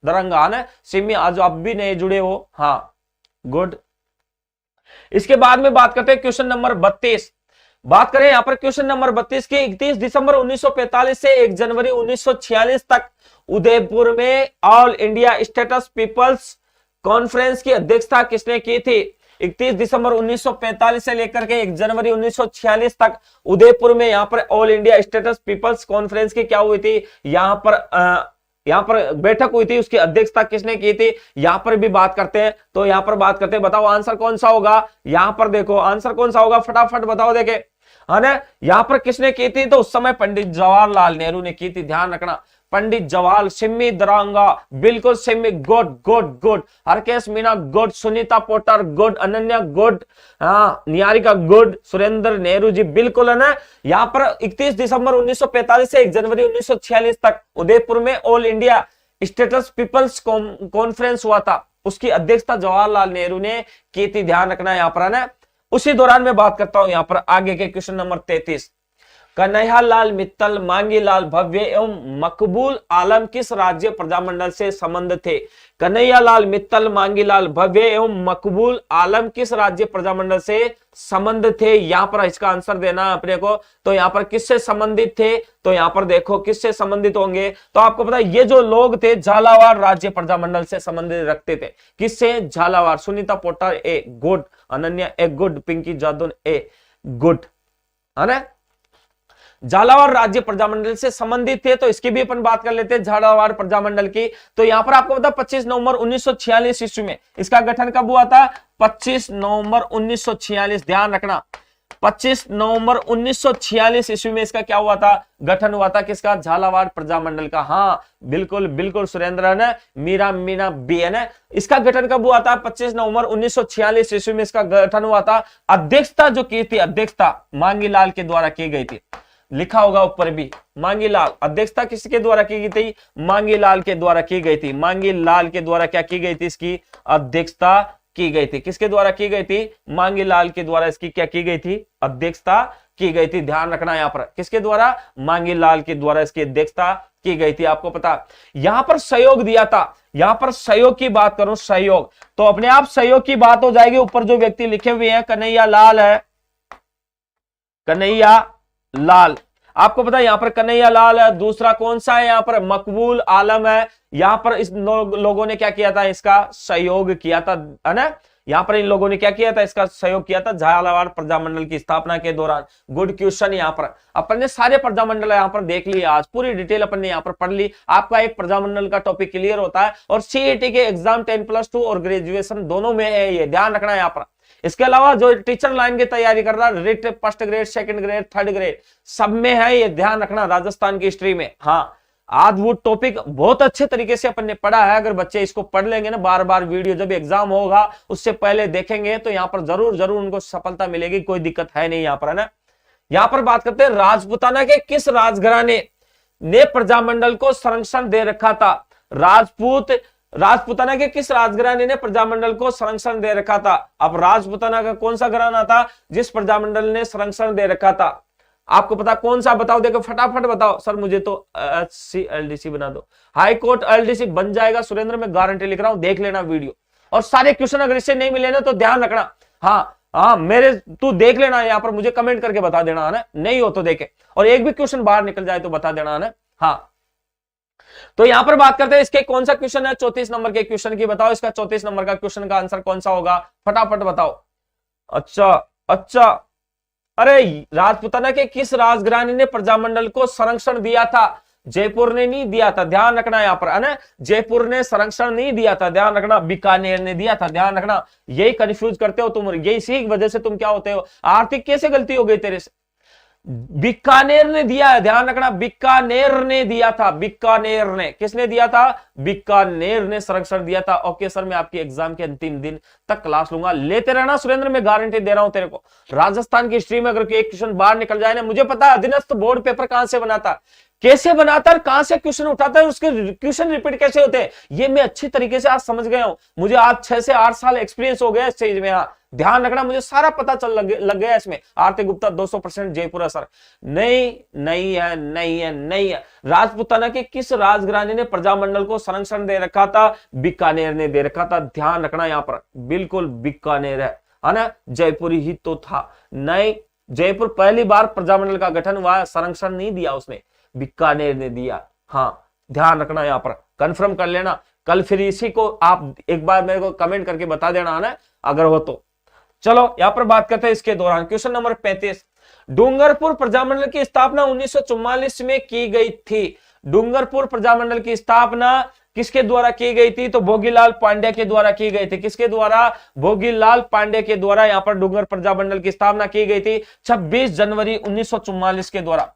दरंगा है ना सिम्मी, आज आप भी नए जुड़े हो। हाँ गुड। इसके बाद में बात करते हैं क्वेश्चन नंबर 32। बात करें यहां पर क्वेश्चन नंबर 32 के 31 दिसंबर 1945 से 1 जनवरी 1946 तक उदयपुर में All India States People's Conference की अध्यक्षता किसने की थी? 31 दिसंबर 1945 से लेकर के 1 जनवरी 1946 तक उदयपुर में यहां पर All India States People's Conference की क्या हुई थी? यहां पर बैठक हुई थी, उसकी अध्यक्षता किसने की थी? यहां पर भी बात करते हैं। तो यहां पर बात करते हैं, बताओ आंसर कौन सा होगा? यहां पर देखो आंसर कौन सा होगा, फटाफट बताओ। देखे है ना, यहां पर किसने की थी? तो उस समय पंडित जवाहरलाल नेहरू ने की थी। ध्यान रखना, पंडित जवाहर। सिम्मी दरांगा, बिल्कुल Simmi, good good good. Harkesh Meena good, Sunita Potar good, Ananya good, हाँ निहारिका गुड, सुरेंद्र नेहरू जी बिल्कुल है ना। यहां पर 31 दिसंबर 1945 से 1 जनवरी 1946 तक उदयपुर में All India States People's Conference हुआ था, उसकी अध्यक्षता जवाहरलाल नेहरू ने की थी। ध्यान रखना यहां पर है ना। उसी दौरान मैं बात करता हूं यहां पर आगे के क्वेश्चन नंबर 33। कन्हैयालाल मित्तल, मांगीलाल भव्य एवं मकबूल आलम किस राज्य प्रजामंडल से संबंध थे? कन्हैयालाल मित्तल, मांगीलाल भव्य एवं मकबूल आलम किस राज्य प्रजामंडल से संबंध थे? यहां पर इसका आंसर देना है अपने को। तो यहां पर किससे संबंधित थे? तो यहां पर देखो किससे संबंधित होंगे। तो आपको पता है ये जो लोग थे झालावाड़ राज्य प्रजामंडल से संबंधित रखते थे। किससे? Jhalawar. Sunita Potar a good, Ananya a good, Pinki Jadav a good, है ना। झालावाड़ राज्य प्रजामंडल से संबंधित थे। तो इसकी भी अपन बात कर लेते हैं झालावाड़ प्रजामंडल की। तो यहां पर आपको पता 25 नवंबर 1946 ईस्वी में इसका गठन कब हुआ था? 25 नवंबर 1946। ध्यान रखना 25 नवंबर 1946 ईस्वी में इसका क्या हुआ था? गठन हुआ था। किसका? झालावाड़ प्रजामंडल का। हाँ बिल्कुल बिल्कुल सुरेंद्र है ना, मीरा मीना बी है ना। इसका गठन कब हुआ था? 25 नवंबर 1946 ईस्वी में इसका गठन हुआ था। अध्यक्षता जो की थी, अध्यक्षता मांगीलाल के द्वारा की गई थी। लिखा होगा ऊपर भी मांगीलाल। अध्यक्षता किसके द्वारा की गई थी? मांगीलाल के द्वारा की गई थी। मांगीलाल के द्वारा क्या की गई थी? इसकी अध्यक्षता की गई थी। किसके द्वारा की गई थी? मांगीलाल के द्वारा इसकी क्या की गई थी? अध्यक्षता की गई थी। ध्यान रखना यहां पर किसके द्वारा? मांगीलाल के द्वारा इसकी अध्यक्षता की गई थी। आपको पता यहां पर सहयोग दिया था। यहां पर सहयोग की बात करूं, सहयोग, तो अपने आप सहयोग की बात हो जाएगी। ऊपर जो व्यक्ति लिखे हुए हैं कन्हैया लाल है, कन्हैया लाल। आपको पता है यहां पर कन्हैया लाल है। दूसरा कौन सा है? यहां पर मकबूल आलम है। यहां पर इस लोगों ने क्या किया था? इसका सहयोग किया था, है ना। यहां पर इन लोगों ने क्या किया था? इसका सहयोग किया था झालावाड़ प्रजामंडल की स्थापना के दौरान। Good question. यहां पर अपन ने सारे प्रजामंडल यहां पर देख लिए। आज पूरी डिटेल अपन ने यहां पर पढ़ ली। आपका एक प्रजामंडल का टॉपिक क्लियर होता है। और सीईटी के एग्जाम 10+2 और ग्रेजुएशन दोनों में है, ये ध्यान रखना है यहां पर। इसके अलावा जो टीचर लाइन की तैयारी कर रहा है, writ first grade, second grade, third grade, सब में है, ये ध्यान रखना। राजस्थान की हिस्ट्री में, हाँ आज वो टॉपिक बहुत अच्छे तरीके से अपन ने पढ़ा है। अगर बच्चे इसको पढ़ लेंगे ना, बार बार वीडियो जब एग्जाम होगा उससे पहले देखेंगे, तो यहाँ पर जरूर जरूर उनको सफलता मिलेगी। कोई दिक्कत है नहीं यहाँ पर, है ना। यहाँ पर बात करते हैं राजपूताना के किस राजघराने ने प्रजामंडल को संरक्षण दे रखा था? राजपूताना के किस राजघराने ने प्रजामंडल को संरक्षण दे रखा था? अब राजपूताना का कौन सा घराना था जिस प्रजामंडल ने संरक्षण दे रखा था? आपको पता कौन सा? बताओ, देखो फटाफट बताओ। सर मुझे तो HC LDC बना दो। हाई कोर्ट LDC बन जाएगा सुरेंद्र, मैं गारंटी लिख रहा हूं। देख लेना वीडियो और सारे क्वेश्चन अगर इससे नहीं मिले ना तो ध्यान रखना। हाँ मेरे तू देख लेना, यहाँ पर मुझे कमेंट करके बता देना, है ना। नहीं हो तो देखे, और एक भी क्वेश्चन बाहर निकल जाए तो बता देना, है ना। हाँ तो यहां पर बात करते हैं इसके कौन सा क्वेश्चन है? 34 नंबर के क्वेश्चन की बताओ। इसका 34 नंबर का क्वेश्चन का आंसर कौन सा होगा? फटाफट बताओ। अच्छा, अरे राजपूताना के किस राजघराने ने प्रजामंडल को संरक्षण दिया था? जयपुर ने नहीं दिया था। ध्यान रखना यहाँ पर, है ना। जयपुर ने संरक्षण नहीं दिया था, ध्यान रखना। बीकानेर ने दिया था, ध्यान रखना। यही कंफ्यूज करते हो तुम, यही इसी वजह से तुम क्या होते हो। आर्थिक कैसे गलती हो गई तेरे से? बीकानेर ने दिया है, ध्यान रखना, बीकानेर ने दिया था, बीकानेर ने, किसने दिया था? बीकानेर ने संरक्षण दिया था। ओके सर, मैं आपकी एग्जाम के अंतिम दिन तक क्लास लूंगा, लेते रहना सुरेंद्र, मैं गारंटी दे रहा हूं तेरे को। राजस्थान की हिस्ट्री में अगर एक क्वेश्चन बाहर निकल जाए ना, मुझे पता है अधीनस्थ बोर्ड पेपर कहां से बनाता, कैसे बनाता है, कहां से क्वेश्चन उठाता है, उसके क्वेश्चन रिपीट कैसे होते हैं, ये मैं अच्छी तरीके से आज समझ गया हूं। मुझे आज 6 से 8 साल एक्सपीरियंस हो गया इस चीज में। हाँ, ध्यान रखना, मुझे सारा पता चल लग गया इसमें। आरती गुप्ता 200% जयपुर सर, नहीं है। राजपूताना के किस राजघराने ने प्रजामंडल को संरक्षण दे रखा था? बीकानेर ने दे रखा था। ध्यान रखना यहां पर, बिल्कुल बीकानेर है ना, जयपुर ही तो था। नहीं, जयपुर पहली बार प्रजामंडल का गठन हुआ, संरक्षण नहीं दिया उसने, बीकानेर ने दिया। हाँ, ध्यान रखना यहां पर, कंफर्म कर लेना। कल फिर इसी को आप एक बार मेरे को कमेंट करके बता देना ना, अगर हो तो। चलो यहां पर बात करते हैं इसके दौरान। क्वेश्चन नंबर 35, डूंगरपुर प्रजामंडल की स्थापना 1944 में की गई थी। डूंगरपुर प्रजामंडल की स्थापना किसके द्वारा की गई थी? तो भोगीलाल पांड्या के द्वारा की गई थी। किसके द्वारा? भोगीलाल पांड्या के द्वारा यहां पर डूंगर प्रजामंडल की स्थापना की गई थी 26 जनवरी 1944 के द्वारा।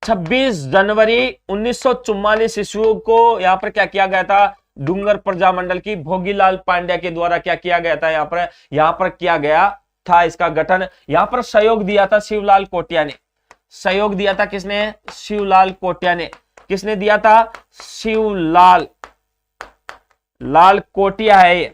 26 जनवरी 1944 ईस्वी को यहां पर क्या किया गया था? डूंगर प्रजामंडल की भोगीलाल पांड्या के द्वारा क्या किया गया था? यहां पर किया गया था इसका गठन। यहां पर सहयोग दिया था शिवलाल कोटिया ने। सहयोग दिया था किसने? शिवलाल कोटिया ने। किसने दिया था? शिवलाल कोटिया है ये।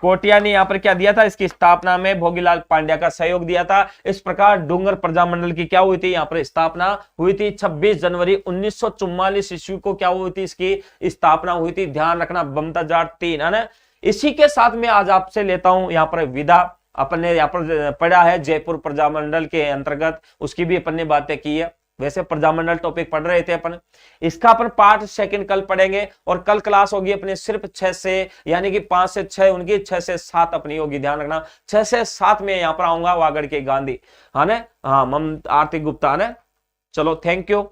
कोटिया ने यहां पर क्या दिया था? इसकी स्थापना में भोगीलाल पांड्या का सहयोग दिया था। इस प्रकार डूंगर प्रजामंडल की क्या हुई थी? यहां पर स्थापना हुई थी 26 जनवरी 1944 ईस्वी को। क्या हुई थी? इसकी स्थापना हुई थी। ध्यान रखना, बमता जाट 3 है ना। इसी के साथ में आज आपसे लेता हूं यहां पर विदा। अपन ने यहां पर पढ़ा है जयपुर प्रजामंडल के अंतर्गत, उसकी भी अपन ने बातें की है। वैसे प्रजामंडल टॉपिक पढ़ रहे थे अपन, इसका अपन पार्ट सेकंड कल पढ़ेंगे। और कल क्लास होगी अपने सिर्फ 6 से, यानी कि 5 से 6 उनकी, 6 से 7 अपनी होगी। ध्यान रखना, 6 से 7 में यहां पर आऊंगा, वागड़ के गांधी है ना, हाँ, आरती गुप्ता है ना। चलो, थैंक यू।